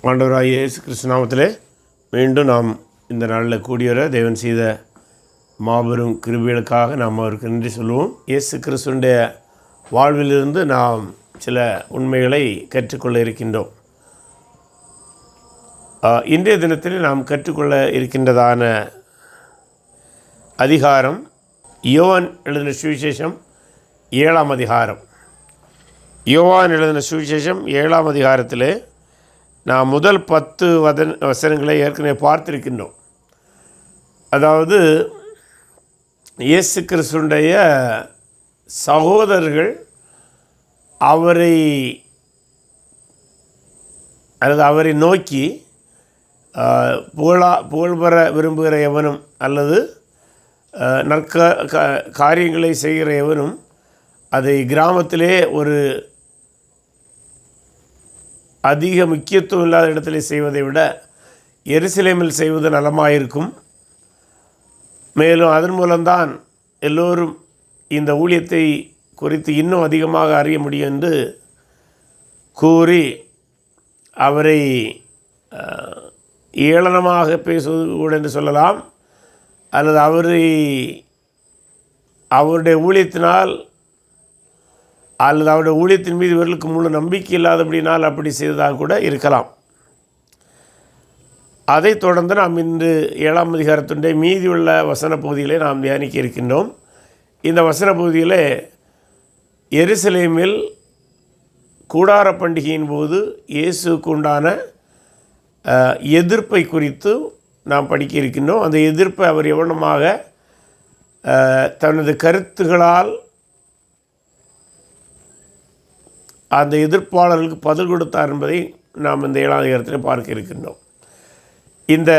ஆண்டவராகிய இயேசு கிறிஸ்து நாமத்திலே மீண்டும் நாம் இந்த நாளில் கூடியவர தேவன் செய்த மாபெரும் கிருபைகளுக்காக நாம் அவருக்கு நன்றி சொல்லுவோம். இயேசு கிறிஸ்துடைய வாழ்விலிருந்து நாம் சில உண்மைகளை கற்றுக்கொள்ள இருக்கின்றோம். இன்றைய தினத்தில் நாம் கற்றுக்கொள்ள இருக்கின்றதான அதிகாரம் யோவான் எழுதின சுவிசேஷம் 7ஆம் அதிகாரம். யோவான் எழுதின சுவிசேஷம் 7ஆம் அதிகாரத்திலே நாம் முதல் 10 வசனங்களை ஏற்கனவே பார்த்திருக்கின்றோம். அதாவது இயேசு கிறிஸ்துடைய சகோதரர்கள் அவரை நோக்கி புகழ்பெற விரும்புகிற எவனும் அல்லது காரியங்களை செய்கிற எவனும் அதை கிராமத்திலே ஒரு அதிக முக்கியத்துவம் இல்லாத இடத்துல செய்வதை விட எருசலேமில் செய்வது நலமாயிருக்கும். மேலும் அதன் மூலம்தான் எல்லோரும் இந்த ஊழியத்தை குறித்து இன்னும் அதிகமாக அறிய முடியும் என்று கூறி அவரை ஏளனமாக பேசுவது கூட என்று சொல்லலாம். அல்லது அவருடைய ஊழியத்தினால் அல்லது அவருடைய ஊழியத்தின் மீது இவர்களுக்கு முழு நம்பிக்கை இல்லாதபடினால் அப்படி செய்ததாக கூட இருக்கலாம். அதைத் தொடர்ந்து நாம் இன்று 7ஆம் அதிகாரத்தினுடைய மீதியுள்ள வசன பகுதிகளை நாம் தியானிக்க இருக்கின்றோம். இந்த வசன பகுதியிலே எருசலேமில் கூடார பண்டிகையின் போது இயேசுக்கு உண்டான எதிர்ப்பை குறித்து நாம் படிக்க இருக்கின்றோம். அந்த எதிர்ப்பை அவர் எவ்வளமாக தனது கருத்துகளால் அந்த எதிர்ப்பாளர்களுக்கு பதில் கொடுத்தார் என்பதை நாம் இந்த 7ஆம் அதிகாரத்தில் பார்க்க இருக்கின்றோம். இந்த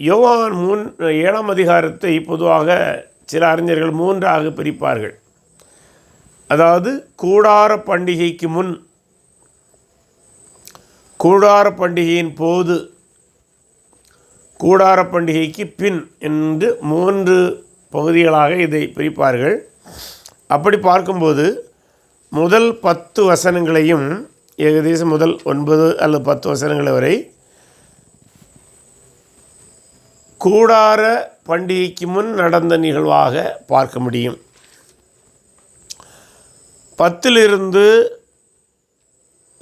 யோவான் 7ஆம் அதிகாரத்தை பொதுவாக சில அறிஞர்கள் 3ஆக பிரிப்பார்கள். அதாவது கூடார பண்டிகைக்கு முன், கூடார பண்டிகையின் போது, கூடார பண்டிகைக்கு பின் என்று 3 பகுதிகளாக இதை பிரிப்பார்கள். அப்படி பார்க்கும்போது முதல் 10 வசனங்களையும் ஏகதேசம் முதல் 9 அல்லது 10 வசனங்களை வரை கூடார பண்டிகைக்கு முன் நடந்த நிகழ்வாக பார்க்க முடியும். 10லிருந்து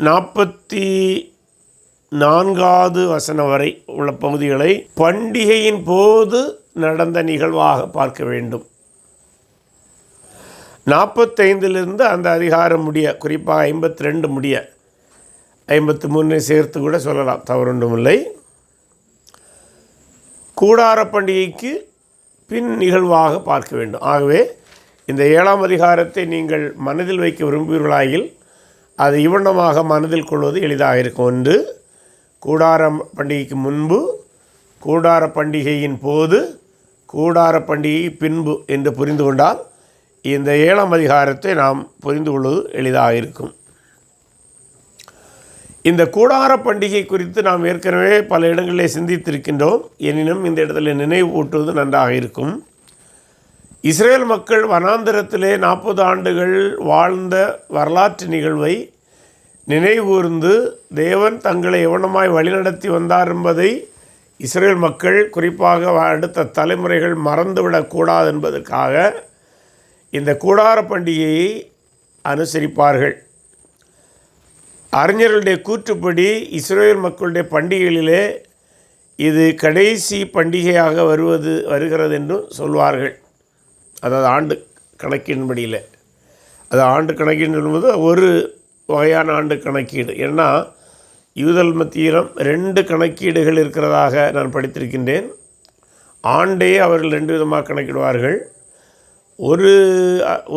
44வது வசனம் வரை உள்ள பகுதிகளை பண்டிகையின் போது நடந்த நிகழ்வாக பார்க்க வேண்டும். 45லிருந்து அந்த அதிகாரம் முடிய, குறிப்பாக 52 முடிய, 53 சேர்த்து கூட சொல்லலாம், தவறொன்றும் இல்லை. கூடார பண்டிகைக்கு பின் நிகழ்வாக பார்க்க வேண்டும். ஆகவே இந்த 7ஆம் அதிகாரத்தை நீங்கள் மனதில் வைக்க விரும்புகிறீர்களாயில் அது இவ்வண்ணமாக மனதில் கொள்வது எளிதாக இருக்கும். ஒன்று, கூடார பண்டிகைக்கு முன்பு, கூடார பண்டிகையின் போது, கூடார பண்டிகை பின்பு என்று புரிந்து கொண்டால் இந்த 7ஆம் அதிகாரத்தை நாம் புரிந்து கொள்வது எளிதாக இருக்கும். இந்த கூடார பண்டிகை குறித்து நாம் ஏற்கனவே பல இடங்களில் சிந்தித்திருக்கின்றோம். எனினும் இந்த இடத்துல நினைவு ஊட்டுவது நன்றாக இருக்கும். இஸ்ரேல் மக்கள் வனாந்தரத்திலே 40 ஆண்டுகள் வாழ்ந்த வரலாற்று நிகழ்வை நினைவுகூர்ந்து தேவன் தங்களை எவனமாய் வழிநடத்தி வந்தார் என்பதை இஸ்ரேல் மக்கள், குறிப்பாக அடுத்த தலைமுறைகள் மறந்துவிடக்கூடாது என்பதற்காக இந்த கூடார பண்டிகையை அனுசரிப்பார்கள். அறிஞர்களுடைய கூற்றுப்படி இஸ்ரேல் மக்களுடைய பண்டிகைகளிலே இது கடைசி பண்டிகையாக வருகிறது என்றும் சொல்வார்கள். அதாவது ஆண்டு கணக்கின்படியில், அது ஆண்டு கணக்கீடு என்பது ஒரு வகையான ஆண்டு கணக்கீடு. ஏன்னா யூதல் மத்தியிலும் 2 கணக்கீடுகள் இருக்கிறதாக நான் படித்திருக்கின்றேன். ஆண்டே அவர்கள் 2 விதமாக கணக்கிடுவார்கள்.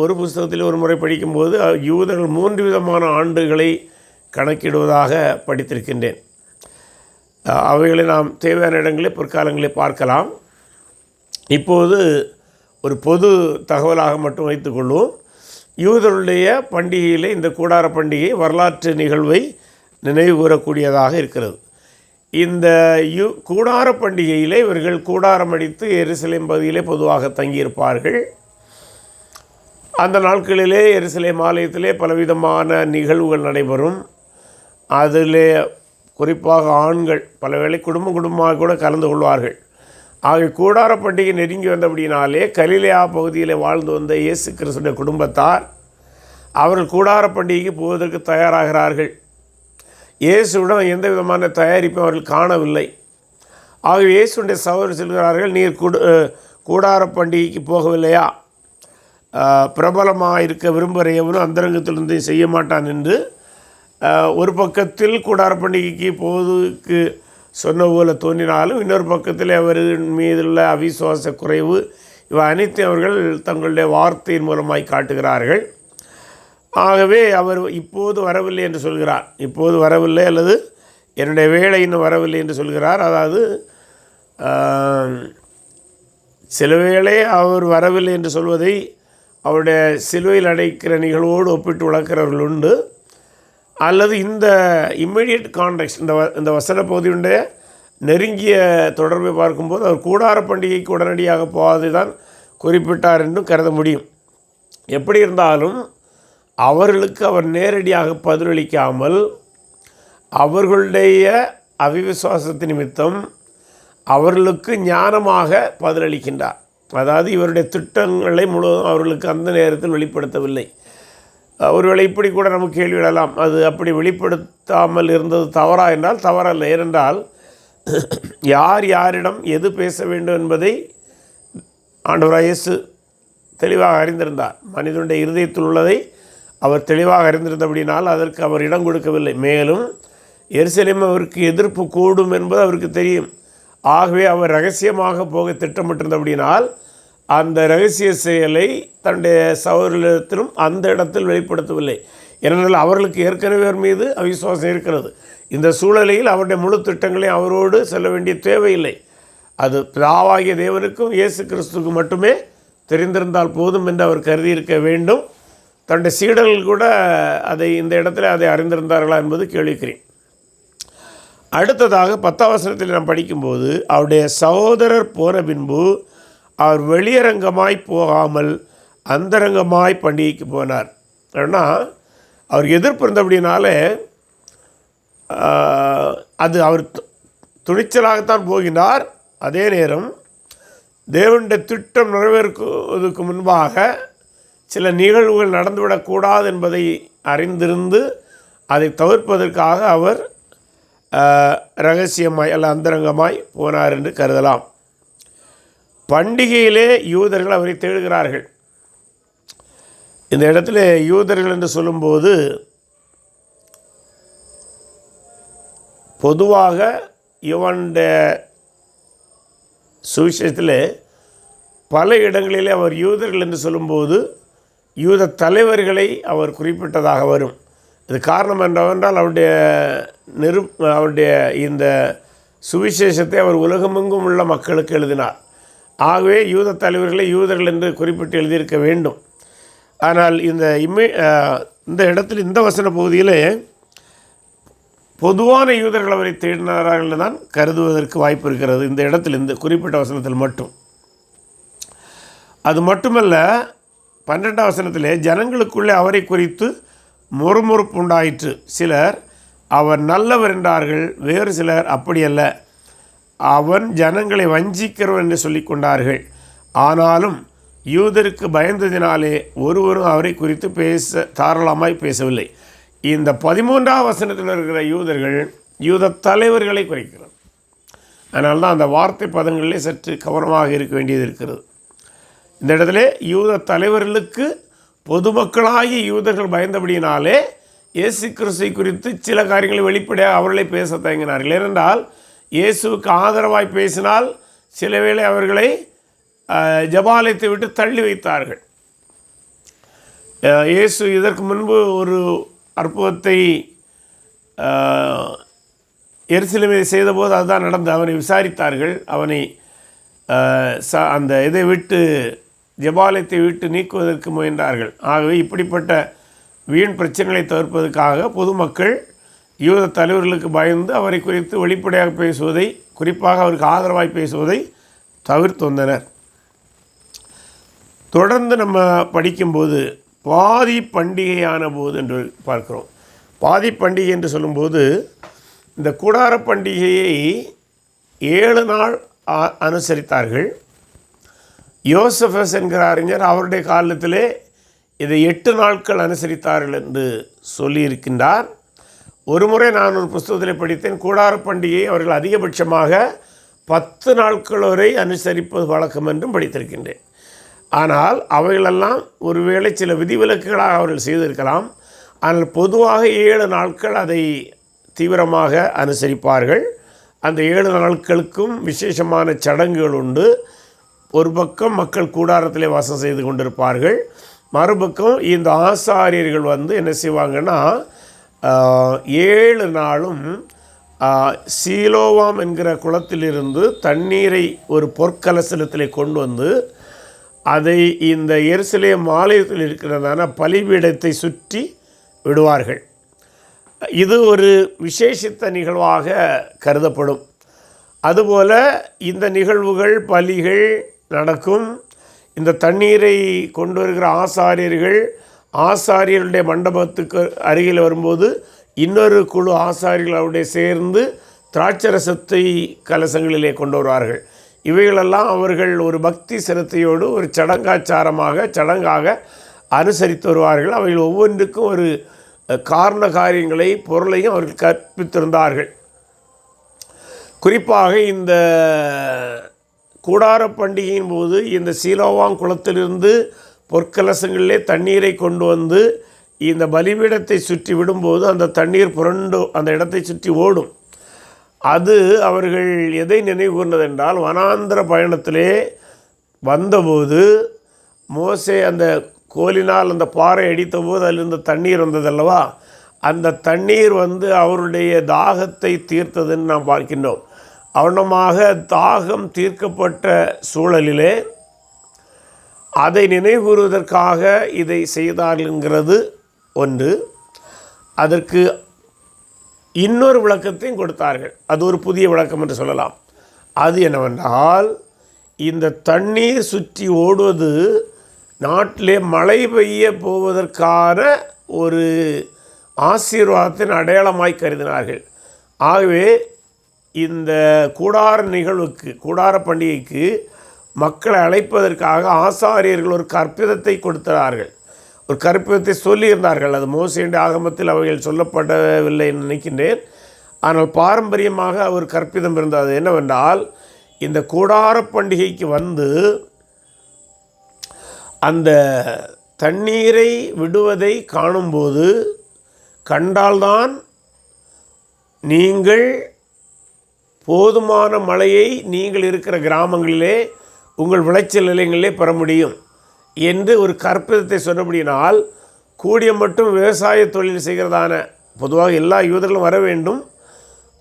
ஒரு புஸ்தகத்தில் ஒரு முறை படிக்கும்போது யூதர்கள் 3 விதமான ஆண்டுகளை கணக்கிடுவதாக படித்திருக்கின்றேன். அவைகளை நாம் தேவையான இடங்களில் பிற்காலங்களில் பார்க்கலாம். இப்போது ஒரு பொது தகவலாக மட்டும் வைத்துக்கொள்வோம். யூதர்களுடைய பண்டிகையில் இந்த கூடார பண்டிகை வரலாற்று நிகழ்வை நினைவு கூறக்கூடியதாக இருக்கிறது. இந்த கூடார பண்டிகையிலே இவர்கள் கூடாரம் அடித்து எருசலேம் பகுதியிலே பொதுவாக தங்கியிருப்பார்கள். அந்த நாட்களிலே எருசலேம் ஆலயத்திலே பலவிதமான நிகழ்வுகள் நடைபெறும். அதிலே குறிப்பாக ஆண்கள் பல வேளை குடும்பமாக கூட கலந்து கொள்வார்கள். ஆக கூடார பண்டிகை நெருங்கி வந்தபடினாலே கலிலேயா பகுதியில் வாழ்ந்து வந்த இயேசு கிறிஸ்துடைய குடும்பத்தார் அவர்கள் கூடார பண்டிகைக்கு போவதற்கு தயாராகிறார்கள். இயேசுவிடம் எந்த விதமான தயாரிப்பும் அவர்கள் காணவில்லை. ஆகவே இயேசுடைய சகோதரர் சொல்கிறார்கள், நீர் கூடார பண்டிகைக்கு போகவில்லையா? பிரபலமாக இருக்க விரும்புகிற எவனும் அந்தரங்கத்திலிருந்து செய்ய மாட்டான் என்று ஒரு பக்கத்தில் கூடார பண்டிகைக்கு போவதற்கு சொன்ன போல தோன்றினாலும் இன்னொரு பக்கத்தில் அவரின் மீதுள்ள அவிசுவாச குறைவு இவை அனைத்தையும் அவர்கள் தங்களுடைய வார்த்தையின் மூலமாய் காட்டுகிறார்கள். ஆகவே அவர் இப்போது வரவில்லை என்று சொல்கிறார். இப்போது வரவில்லை அல்லது என்னுடைய வேலை இன்னும் வரவில்லை என்று சொல்கிறார். அதாவது சில வேளை அவர் வரவில்லை என்று சொல்வதை அவருடைய சிலுவையில் அடைக்கிற நிகழ்வோடு ஒப்பிட்டு வளர்க்கிறவர்கள் உண்டு. அல்லது இந்த இம்மிடியட் கான்டெக்ஸ்ட் இந்த வசன பகுதியுடைய நெருங்கிய தொடர்பை பார்க்கும்போது அவர் கூடார பண்டிகைக்கு உடனடியாக போவதை தான் குறிப்பிட்டார் என்றும் கருத முடியும். எப்படி இருந்தாலும் அவர்களுக்கு அவர் நேரடியாக பதிலளிக்காமல் அவர்களுடைய அவிசுவாசத்தின் நிமித்தம் அவர்களுக்கு ஞானமாக பதிலளிக்கின்றார். அதாவது இவருடைய திட்டங்களை முழுவதும் அவர்களுக்கு அந்த நேரத்தில் வெளிப்படுத்தவில்லை. ஒருவேளை இப்படி கூட நமக்கு கேள்வி விடலாம், அது அப்படி வெளிப்படுத்தாமல் இருந்தது தவறா என்றால் தவறல்ல. ஏனென்றால் யார் யாரிடம் எது பேச வேண்டும் என்பதை ஆண்டவராகிய இயேசு தெளிவாக அறிந்திருந்தார். மனிதனுடைய இருதயத்தில் உள்ளதை அவர் தெளிவாக அறிந்திருந்தபடினால் அதற்கு அவர் இடம் கொடுக்கவில்லை. மேலும் எருசலேம் அவருக்கு எதிர்ப்பு கூடும் என்பது அவருக்கு தெரியும். ஆகவே அவர் ரகசியமாக போக திட்டமிட்டிருந்தபடினால் அந்த இரகசிய செயலை தன்னுடைய சகோதரத்திலும் அந்த இடத்தில் வெளிப்படுத்தவில்லை. ஏனென்றால் அவர்களுக்கு ஏற்கனவே அவர் மீது அவிசுவாசம் இருக்கிறது. இந்த சூழலில் அவருடைய முழு திட்டங்களையும் அவரோடு செல்ல வேண்டிய தேவையில்லை. அது பிதாவாகிய தேவனுக்கும் இயேசு கிறிஸ்துவுக்கு மட்டுமே தெரிந்திருந்தால் போதும் என்று அவர் கருதியிருக்க வேண்டும். தன்னுடைய சீடர்கள் கூட இந்த இடத்துல அதை அறிந்திருந்தார்களா என்பது கேள்விக்குறி. அடுத்ததாக 10ஆம் வசனத்தில் நாம் படிக்கும்போது அவருடைய சகோதரர் போன பின்பு அவர் வெளியரங்கமாய் போகாமல் அந்தரங்கமாய் பண்டிகைக்கு போனார். ஏன்னா அவர் எதிர்ப்பு இருந்தபடினாலே அது அவர் துணிச்சலாகத்தான் போகின்றார். அதே நேரம் தேவனுடைய திட்டம் நிறைவேறுவதற்கு முன்பாக சில நிகழ்வுகள் நடந்துவிடக்கூடாது என்பதை அறிந்திருந்து அதை தவிர்ப்பதற்காக அவர் இரகசியமாய் அல்ல அந்தரங்கமாய் போனார் என்று கருதலாம். பண்டிகையிலே யூதர்கள் அவரை தேடுகிறார்கள். இந்த இடத்துல யூதர்கள் என்று சொல்லும்போது பொதுவாக யோவானுடைய சுவிசேஷத்தில் பல இடங்களிலே அவர் யூதர்கள் என்று சொல்லும்போது யூத தலைவர்களை அவர் குறிப்பிட்டதாக வரும். இது காரணம் என்னவென்றால் அவருடைய இந்த சுவிசேஷத்தை அவர் உலகமெங்கும் உள்ள மக்களுக்கு எழுதினார். ஆகவே யூத தலைவர்களை யூதர்கள் என்று குறிப்பிட்டு எழுதியிருக்க வேண்டும். ஆனால் இந்த இடத்தில் இந்த வசன பகுதியிலே பொதுவான யூதர்கள் அவரை தேடினார்கள் தான் கருதுவதற்கு வாய்ப்பு இருக்கிறது. இந்த இடத்தில் இந்த குறிப்பிட்ட வசனத்தில் மட்டும். அது மட்டுமல்ல, 12ஆம் வசனத்திலே ஜனங்களுக்குள்ளே அவரை குறித்து முறுமுறுப்பு உண்டாயிற்று. சிலர் அவர் நல்லவர் என்றார்கள், வேறு சிலர் அப்படியல்ல, அவன் ஜனங்களை வஞ்சிக்கிறவன் என்று சொல்லி கொண்டார்கள். ஆனாலும் யூதருக்கு பயந்ததினாலே ஒருவரும் அவரை குறித்து தாராளமாய் பேசவில்லை. இந்த 13ஆம் வசனத்தில் இருக்கிற யூதர்கள் யூத தலைவர்களை குறிக்கிறார். அதனால தான் அந்த வார்த்தை பதங்களிலே சற்று கவனமாக இருக்க வேண்டியது இருக்கிறது. இந்த இடத்துல யூத தலைவர்களுக்கு பொதுமக்களாகி யூதர்கள் பயந்தபடியினாலே இயேசு கிறிஸ்துவை குறித்து சில காரியங்களை வெளிப்படையாக அவர்களே பேச தயங்கினார்கள். ஏனென்றால் இயேசுவுக்கு ஆதரவாய் பேசினால் சில வேளை அவர்களை ஜெபாலயத்தை விட்டு தள்ளி வைத்தார்கள். இயேசு இதற்கு முன்பு ஒரு அற்புதத்தை எருசலேமில் செய்தபோது அதுதான் நடந்தது. அவனை விசாரித்தார்கள். அவனை அந்த இதை விட்டு ஜெபாலயத்தை விட்டு நீக்குவதற்கு முயன்றார்கள். ஆகவே இப்படிப்பட்ட வீண் பிரச்சனைகளை தவிர்ப்பதற்காக பொதுமக்கள் யூத தலைவர்களுக்கு பயந்து அவரை குறித்து வெளிப்படையாக பேசுவதை, குறிப்பாக அவருக்கு ஆதரவாய் பேசுவதை தவிர்த்து வந்தனர். தொடர்ந்து நம்ம படிக்கும்போது பாதி பண்டிகையான போது என்று பார்க்கிறோம். பாதி பண்டிகை என்று சொல்லும்போது இந்த கூடார பண்டிகையை 7 நாள் அனுசரித்தார்கள். யோசபஸ் என்கிற அறிஞர் அவருடைய காலத்திலே இதை 8 நாட்கள் அனுசரித்தார்கள் என்று சொல்லியிருக்கின்றார். ஒரு முறை நான் ஒரு புஸ்தகத்தில் படித்தேன், கூடார பண்டிகையை அவர்கள் அதிகபட்சமாக 10 நாட்கள் வரை அனுசரிப்பது வழக்கம் என்றும் படித்திருக்கின்றேன். ஆனால் அவைகளெல்லாம் ஒருவேளை சில விதிவிலக்குகளாக அவர்கள் செய்திருக்கலாம். ஆனால் பொதுவாக 7 நாட்கள் அதை தீவிரமாக அனுசரிப்பார்கள். அந்த 7 நாட்களுக்கும் விசேஷமான சடங்குகள் உண்டு. ஒரு பக்கம் மக்கள் கூடாரத்திலே வாசம் செய்து கொண்டிருப்பார்கள், மறுபக்கம் இந்த ஆசாரியர்கள் என்ன செய்வாங்கன்னா 7 நாளும் சீலோவாம் என்கிற குளத்திலிருந்து தண்ணீரை ஒரு பொற்கலசலத்திலே கொண்டு வந்து அதை இந்த எருசலேம் ஆலயத்தில் இருக்கிறதான பலிபீடத்தை சுற்றி விடுவார்கள். இது ஒரு விசேஷித்த நிகழ்வாக கருதப்படும். அதுபோல் இந்த நிகழ்வுகள் பலிகள் நடக்கும். இந்த தண்ணீரை கொண்டு வருகிற ஆசாரியர்களுடைய மண்டபத்துக்கு அருகில் வரும்போது இன்னொரு குழு ஆசாரியர்கள் அவருடைய சேர்ந்து திராட்சரசத்தை கலசங்களிலே கொண்டு வருவார்கள். இவைகளெல்லாம் அவர்கள் ஒரு பக்தி சிரத்தையோடு ஒரு சடங்காக அனுசரித்து வருவார்கள். அவைகள் ஒவ்வொன்றுக்கும் ஒரு காரண காரியங்களை பொருளையும் அவர்கள் கற்பித்திருந்தார்கள். குறிப்பாக இந்த கூடார பண்டிகையின் போது இந்த சீலோவாம் குளத்திலிருந்து பொற்கலசங்களிலே தண்ணீரை கொண்டு வந்து இந்த பலிபீடத்தை சுற்றி விடும்போது அந்த தண்ணீர் புரண்டு அந்த இடத்தை சுற்றி ஓடும். அது அவர்கள் எதை நினைவு கூர்ந்ததென்றால், வனாந்திர பயணத்திலே வந்தபோது மோசே அந்த கோலினால் அந்த பாறை அடித்த போது அதிலிருந்து தண்ணீர் வந்ததல்லவா, அந்த தண்ணீர் அவருடைய தாகத்தை தீர்த்ததுன்னு நாம் பார்க்கின்றோம். அவனமாக தாகம் தீர்க்கப்பட்ட சூழலிலே அதை நினைவுகூறுவதற்காக இதை செய்தார்கள்ங்கிறது ஒன்று. அதற்கு இன்னொரு விளக்கத்தையும் கொடுத்தார்கள். அது ஒரு புதிய விளக்கம் என்று சொல்லலாம். அது என்னவென்றால், இந்த தண்ணீர் சுற்றி ஓடுவது நாட்டிலே மழை பெய்ய போவதற்கான ஒரு ஆசீர்வாதத்தின் அடையாளமாய் கருதினார்கள். ஆகவே இந்த கூடார பண்டிகைக்கு மக்களை அழைப்பதற்காக ஆசாரியர்கள் ஒரு கற்பிதத்தை கொடுத்தார்கள், ஒரு கற்பிதத்தை சொல்லியிருந்தார்கள். அது மோசேயுடைய ஆகமத்தில் அவைகள் சொல்லப்படவில்லை என்று நினைக்கின்றேன். ஆனால் பாரம்பரியமாக ஒரு கற்பிதம் இருந்தது. என்னவென்றால், இந்த கூடார பண்டிகைக்கு அந்த தண்ணீரை விடுவதை காணும்போது கண்டால்தான் நீங்கள் போதுமான மழையை நீங்கள் இருக்கிற கிராமங்களிலே உங்கள் விளைச்சல் நிலையங்களிலே பெற முடியும் என்று ஒரு கற்பிதத்தை சொன்னபடியினால், கூடிய மட்டும் விவசாய தொழில் செய்கிறதான பொதுவாக எல்லா யூதர்களும் வர வேண்டும்.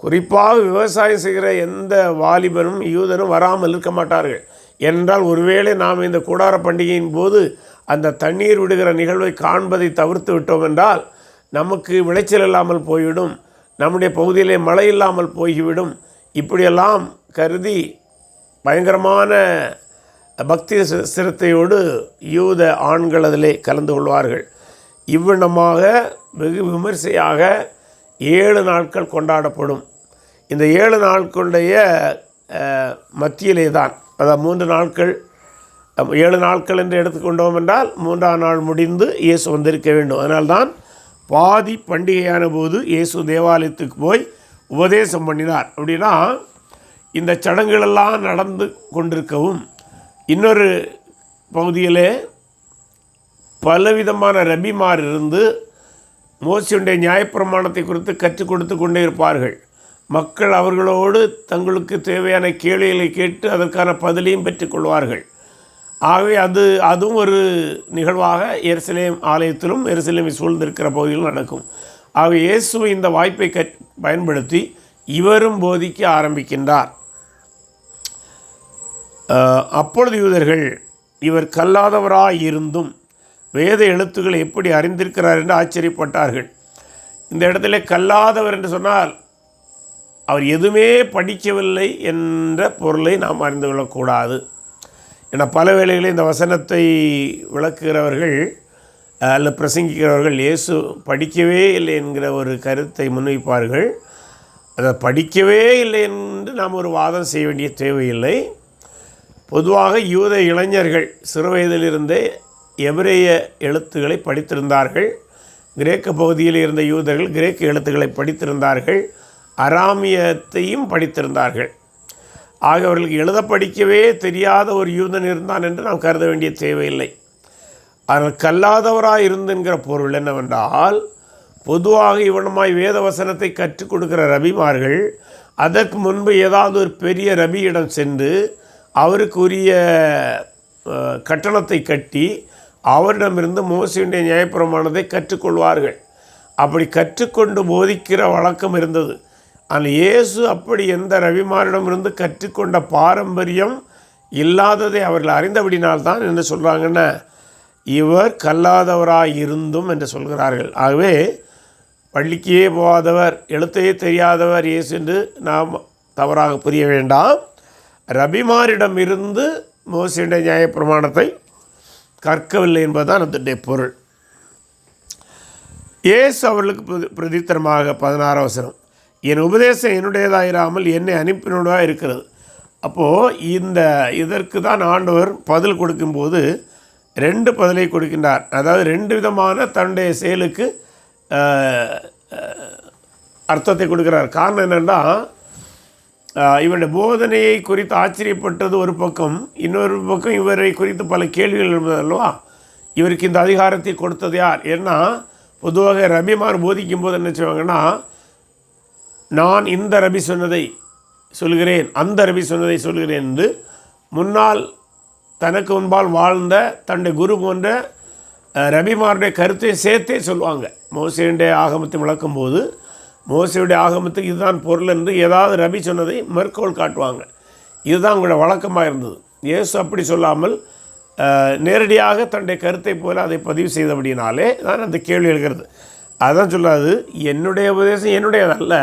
குறிப்பாக விவசாயம் செய்கிற எந்த வாலிபனும் யூதனும் வராமல் இருக்க மாட்டார்கள். ஏனென்றால், ஒருவேளை நாம் இந்த கூடார பண்டிகையின் போது அந்த தண்ணீர் விடுகிற நிகழ்வை காண்பதை தவிர்த்து விட்டோம் என்றால் நமக்கு விளைச்சல் இல்லாமல் போய்விடும், நம்முடைய பகுதியிலே மழை இல்லாமல் போய்விடும். இப்படியெல்லாம் கருதி பயங்கரமான பக்தி சிரத்தையோடு யூத ஆண்கள் அதிலே கலந்து கொள்வார்கள். இவ்விதமாக வெகு விமர்சையாக 7 நாட்கள் கொண்டாடப்படும். இந்த 7 நாட்களுடைய மத்தியிலே தான், அதாவது 3 நாட்கள் 7 நாட்கள் என்று எடுத்துக்கொண்டோம் என்றால் 3ஆம் நாள் முடிந்து இயேசு வந்திருக்க வேண்டும். அதனால்தான் பாதி பண்டிகையான போது இயேசு தேவாலயத்துக்கு போய் உபதேசம் பண்ணினார். அப்படின்னா இந்த சடங்குகளெல்லாம் நடந்து கொண்டிருக்கவும், இன்னொரு பகுதியிலே பலவிதமான ரபிமார் இருந்து மோசேயுடைய நியாயப்பிரமாணத்தை குறித்து கற்றுக் கொடுத்து கொண்டே இருப்பார்கள். மக்கள் அவர்களோடு தங்களுக்கு தேவையான கேள்விகளை கேட்டு அதற்கான பதிலையும் பெற்றுக்கொள்வார்கள். ஆகவே அதுவும் ஒரு நிகழ்வாக எருசலேம் ஆலயத்திலும் எருசலேமை சூழ்ந்திருக்கிற பகுதியிலும் நடக்கும். ஆகவே இயேசு இந்த வாய்ப்பை பயன்படுத்தி இவரும் போதிக்க ஆரம்பிக்கின்றார். அப்பொழுது யூதர்கள் இவர் கல்லாதவராய் இருந்தும் வேத எழுத்துக்களை எப்படி அறிந்திருக்கிறார் என்று ஆச்சரியப்பட்டார்கள். இந்த இடத்துல கல்லாதவர் என்று சொன்னால் அவர் எதுவுமே படிக்கவில்லை என்ற பொருளை நாம் அறிந்து கொள்ளக்கூடாது. ஏன்னா பல வேளைகளில் இந்த வசனத்தை விளக்குகிறவர்கள் அல்லது பிரசங்கிக்கிறவர்கள் இயேசு படிக்கவே இல்லை என்கிற ஒரு கருத்தை முன்வைப்பார்கள். அதை படிக்கவே இல்லை என்று நாம் ஒரு வாதம் செய்ய வேண்டிய தேவையில்லை. பொதுவாக யூத இளைஞர்கள் சிறு வயதிலிருந்தே எபிரேய எழுத்துக்களை படித்திருந்தார்கள். கிரேக்க பகுதியில் இருந்த யூதர்கள் கிரேக்க எழுத்துக்களை படித்திருந்தார்கள், அராமியத்தையும் படித்திருந்தார்கள். ஆக அவர்களுக்கு எழுத படிக்கவே தெரியாத ஒரு யூதன் இருந்தான் என்று நாம் கருத வேண்டிய தேவையில்லை. ஆனால் கல்லாதவராக இருந்துங்கிற பொருள் என்னவென்றால், பொதுவாக இவனமாய் வேத வசனத்தை கற்றுக் கொடுக்கிற ரபிமார்கள் அதற்கு முன்பு ஏதாவது ஒரு பெரிய ரபியிடம் சென்று அவருக்குரிய கட்டணத்தை கட்டி அவரிடமிருந்து மோசேயுடைய நியாயப்பிரமாணத்தை கற்றுக்கொள்வார்கள். அப்படி கற்றுக்கொண்டு போதிக்கிற வழக்கம் இருந்தது. ஆனால் இயேசு அப்படி எந்த ரவிமாரிடமிருந்து கற்றுக்கொண்ட பாரம்பரியம் இல்லாததை அவர்கள் அறிந்தபடினால்தான் என்ன சொல்கிறாங்கன்னா, இவர் கல்லாதவராக இருந்தும் என்று சொல்கிறார்கள். ஆகவே பள்ளிக்கே போகாதவர், எழுத்தையே தெரியாதவர் இயேசு என்று நாம் தவறாக புரிய வேண்டாம். ரபிமாரிடமிருந்து மோசேயுடைய நியாயப்பிரமாணத்தை கற்கவில்லை என்பதுதான் அதனுடைய பொருள். இயேசு அவர்களுக்கு பிரதித்திரமாக 16 வசனம், என் உபதேசம் என்னுடையதாயிராமல் என்னை அனுப்பினதாக இருக்கிறது. அப்போது இதற்கு தான் ஆண்டவர் பதில் கொடுக்கும்போது 2 பதிலை கொடுக்கின்றார். அதாவது 2 விதமான தன்னுடைய செயலுக்கு அர்த்தத்தை கொடுக்கிறார். காரணம் என்னென்னா, இவருடைய போதனையை குறித்து ஆச்சரியப்பட்டது ஒரு பக்கம், இன்னொரு பக்கம் இவரை குறித்து பல கேள்விகள் எழுந்ததல்லவா. இவருக்கு இந்த அதிகாரத்தை கொடுத்தது யார்? ஏன்னா பொதுவாக ரபிமார் போதிக்கும் போது என்ன செய்வாங்கன்னா, நான் இந்த ரபி சொன்னதை சொல்கிறேன், அந்த ரபி சொன்னதை சொல்கிறேன் என்று முன்னால் தனக்கு முன்பால் வாழ்ந்த தன்னுடைய குரு போன்ற ரபிமாருடைய கருத்தை சேர்த்தே சொல்லுவாங்க. மோசேயுடைய ஆகமத்தை விளக்கும்போது மோசேயுடைய ஆகமத்துக்கு இதுதான் பொருள் என்று ஏதாவது ரபி சொன்னதை மேற்கோள் காட்டுவாங்க. இதுதான் உங்களோட வழக்கமாக இருந்தது. இயேசு அப்படி சொல்லாமல் நேரடியாக தன்னுடைய கருத்தை போல அதை பதிவு செய்தபடினாலே தான் அந்த கேள்வி எழுகிறது. அதுதான் சொல்லாது, என்னுடைய உபதேசம் என்னுடையதல்ல,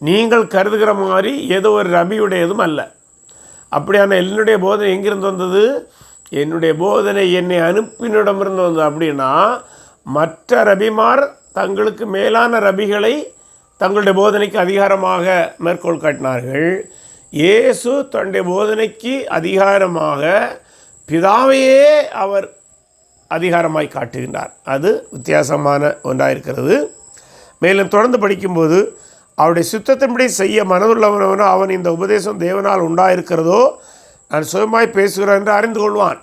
நீங்கள் கருதுகிற மாதிரி ஏதோ ஒரு ரபியுடையதும் அல்ல. அப்படியான என்னுடைய போதனை எங்கிருந்து வந்தது? என்னுடைய போதனை என்னை அனுப்பினிடமிருந்து வந்தது. அப்படின்னா மற்ற ரபிமார் தங்களுக்கு மேலான ரபிகளை தங்களுடைய போதனைக்கு அதிகாரமாக மேற்கோள் காட்டினார்கள். இயேசு தன்னுடைய போதனைக்கு அதிகாரமாக பிதாவையே அவர் அதிகாரமாய் காட்டுகின்றார். அது வித்தியாசமான ஒன்றாக இருக்கிறது. மேலும் தொடர்ந்து படிக்கும்போது, அவருடைய சுத்தத்தின்படி செய்ய மனதுள்ளவனவனோ அவன் இந்த உபதேசம் தேவனால் உண்டாயிருக்கிறதோ நான் சுயமாய் பேசுகிறேன் என்று அறிந்து கொள்வான்.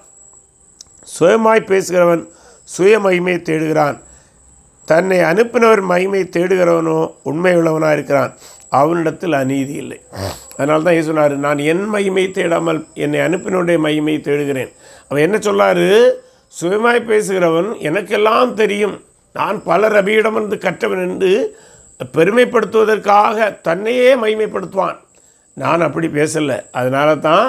சுயமாய் பேசுகிறவன் சுய மகிமையை தேடுகிறான், தன்னை அனுப்பினவர் மகிமை தேடுகிறவனோ உண்மையுள்ளவனாக இருக்கிறான், அவனிடத்தில் அநீதி இல்லை. அதனால தான் சொன்னார், நான் என் மகிமையை தேடாமல் என்னை அனுப்பினுடைய மகிமையை தேடுகிறேன். அவன் என்ன சொல்லார்? சுயமாய் பேசுகிறவன் எனக்கெல்லாம் தெரியும், நான் பல ரபியிடமிருந்து கற்றவன் என்று பெருமைப்படுத்துவதற்காக தன்னையே மகிமைப்படுத்துவான். நான் அப்படி பேசலை, அதனால தான்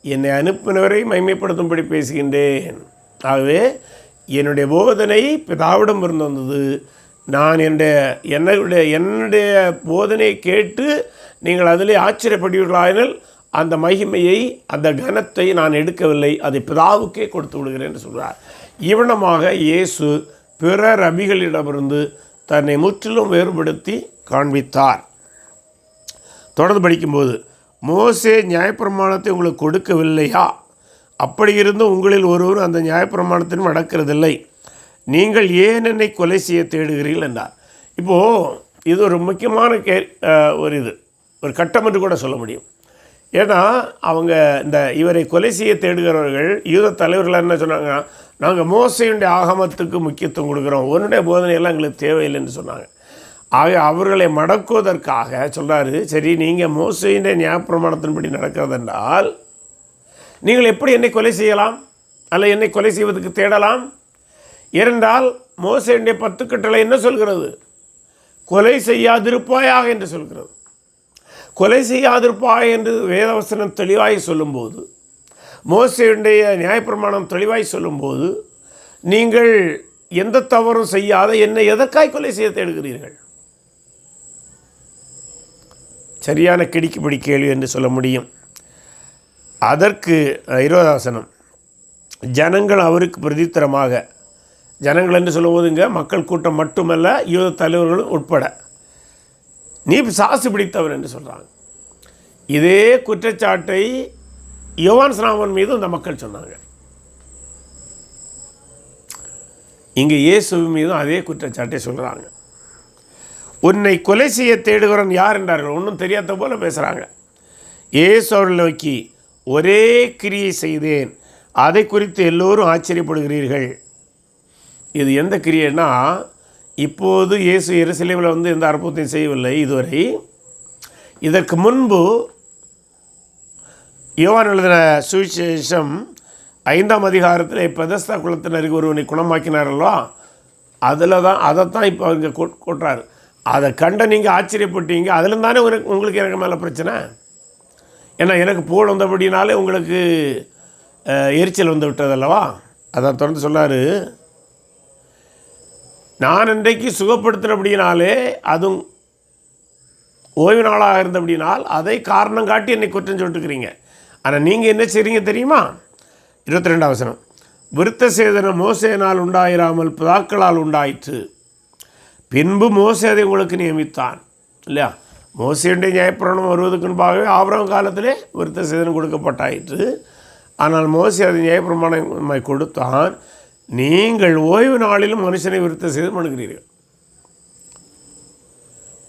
என்னை அனுப்பினவரை மகிமைப்படுத்தும்படி பேசுகின்றேன். ஆகவே என்னுடைய போதனை பிதாவிடம் இருந்து வந்தது. நான் என்னுடைய போதனையை கேட்டு நீங்கள் அதிலே ஆச்சரியப்படுவீர்களாயினால் அந்த மகிமையை, அந்த கனத்தை நான் எடுக்கவில்லை, அதை பிதாவுக்கே கொடுத்து விடுகிறேன் என்று சொல்கிறார். இவனமாக இயேசு பிற ரபிகளிடமிருந்து தன்னை முற்றிலும் வேறுபடுத்தி காண்பித்தார். தொடர்ந்து படிக்கும்போது, மோசே நியாயப்பிரமாணத்தை உங்களுக்கு கொடுக்கவில்லையா? அப்படி இருந்தும் உங்களில் ஒருவர் அந்த நியாயப்பிரமாணத்திலும் நடக்கிறதில்லை. நீங்கள் ஏன் என்னை கொலை செய்ய தேடுகிறீர்கள் என்றார். இப்போது இது ஒரு முக்கியமான ஒரு கட்டம் என்று கூட சொல்ல முடியும். ஏன்னா அவங்க இவரை கொலை செய்ய தேடுகிறவர்கள் யூத தலைவர்கள் என்ன சொன்னாங்க? நாங்கள் மோசேயுடைய ஆகமத்துக்கு முக்கியத்துவம் கொடுக்குறோம், உன்னுடைய போதனையெல்லாம் எங்களுக்கு தேவையில்லை என்று சொன்னாங்க. ஆக அவர்களை மடக்குவதற்காக சொல்கிறாரு, சரி நீங்கள் மோசேயுடைய நியாயப்பிரமாணத்தின்படி நடக்கிறதென்றால் நீங்கள் எப்படி என்னை கொலை செய்யலாம், அல்ல என்னை கொலை செய்வதற்கு தேடலாம்? ஏனென்றால் மோசேயுடைய 10 கட்டளை என்ன சொல்கிறது? கொலை செய்யாதிருப்பாயாக என்று சொல்கிறது. கொலை செய்யாதிருப்பாய் என்று வேதவசனம் தெளிவாய் சொல்லும்போது, மோசேயுடைய நியாயப்பிரமாணம் தெளிவாய் சொல்லும்போது, நீங்கள் எந்த தவறும் செய்யாத என்னை எதற்காய் கொலை செய்ய தேடுகிறீர்கள்? சரியான கிடிக்குப்படி கேள்வி என்று சொல்ல முடியும். அதற்கு 20 வசனம், ஜனங்கள் அவருக்கு பிரதித்திரமாக, ஜனங்கள் என்று சொல்லும்போதுங்க மக்கள் கூட்டம் மட்டுமல்ல, யூத தலைவர்களும் உட்பட, நீ பிசாசு பிடித்தவன் என்று சொல்கிறாங்க. இதே குற்றச்சாட்டை யோவான் ஸ்நாபகன் மீது இந்த மக்கள் சொன்னாங்க. இங்கே இயேசு மீதும் அதே குற்றச்சாட்டை சொல்கிறாங்க. உன்னை கொலை செய்ய தேடுகிறவன் யார் என்றார்கள். ஒன்றும் தெரியாத போல பேசுகிறாங்க. இயேசு அவர்களை நோக்கி, ஒரே கிரியை செய்தேன், அதை குறித்து எல்லோரும் ஆச்சரியப்படுகிறீர்கள். இது எந்த கிரியைன்னா, இப்போது இயேசு எருசலேமில் வந்து எந்த அற்புதத்தையும் செய்யவில்லை இதுவரை. இதற்கு முன்பு யோவான் எழுதின சுவிசேஷம் 5ஆம் அதிகாரத்தில் பெதஸ்தா குளத்தினருக்கு ஒருவனை குணமாக்கினாரல்வா, அதைத்தான் இப்போ அவங்க கொட்டுறாரு. அதை கண்ட நீங்கள் ஆச்சரியப்பட்டீங்க. அதில் தானே உங்களுக்கு எனக்கு மேலே பிரச்சனை. ஏன்னா எனக்கு புகழ் வந்தபடினாலே உங்களுக்கு எரிச்சல் வந்து விட்டதல்லவா. அதான் தொடர்ந்து சொன்னார், நான் இன்றைக்கு சுகப்படுத்தினபடினாலே, அதுவும் ஓய்வு நாளாக இருந்தபடினால் அதை காரணம் காட்டி என்னை குற்றம் சொல்லிட்டுக்கிறீங்க. ஆனால் நீங்கள் என்ன செய்கிறீங்க தெரியுமா? 22ஆம் வசனம், விருத்த சேதனம் மோசேனால் உண்டாயிராமல் பிதாக்களால் உண்டாயிற்று, பின்பு மோசே அதை உங்களுக்கு நியமித்தான். இல்லையா? மோசேயுடைய நியாயப்பிரமாணம் வருவதற்கு முன்பாகவே ஆபிரகாம் காலத்திலே விருத்த சேதனம் கொடுக்கப்பட்டாயிற்று. ஆனால் மோசே அதை நியாயப்பிரமாணமாய் கொடுத்தான். நீங்கள் ஓய்வு நாளிலும் மனுஷனை விருத்த சேதனம் பண்ணுகிறீர்கள்.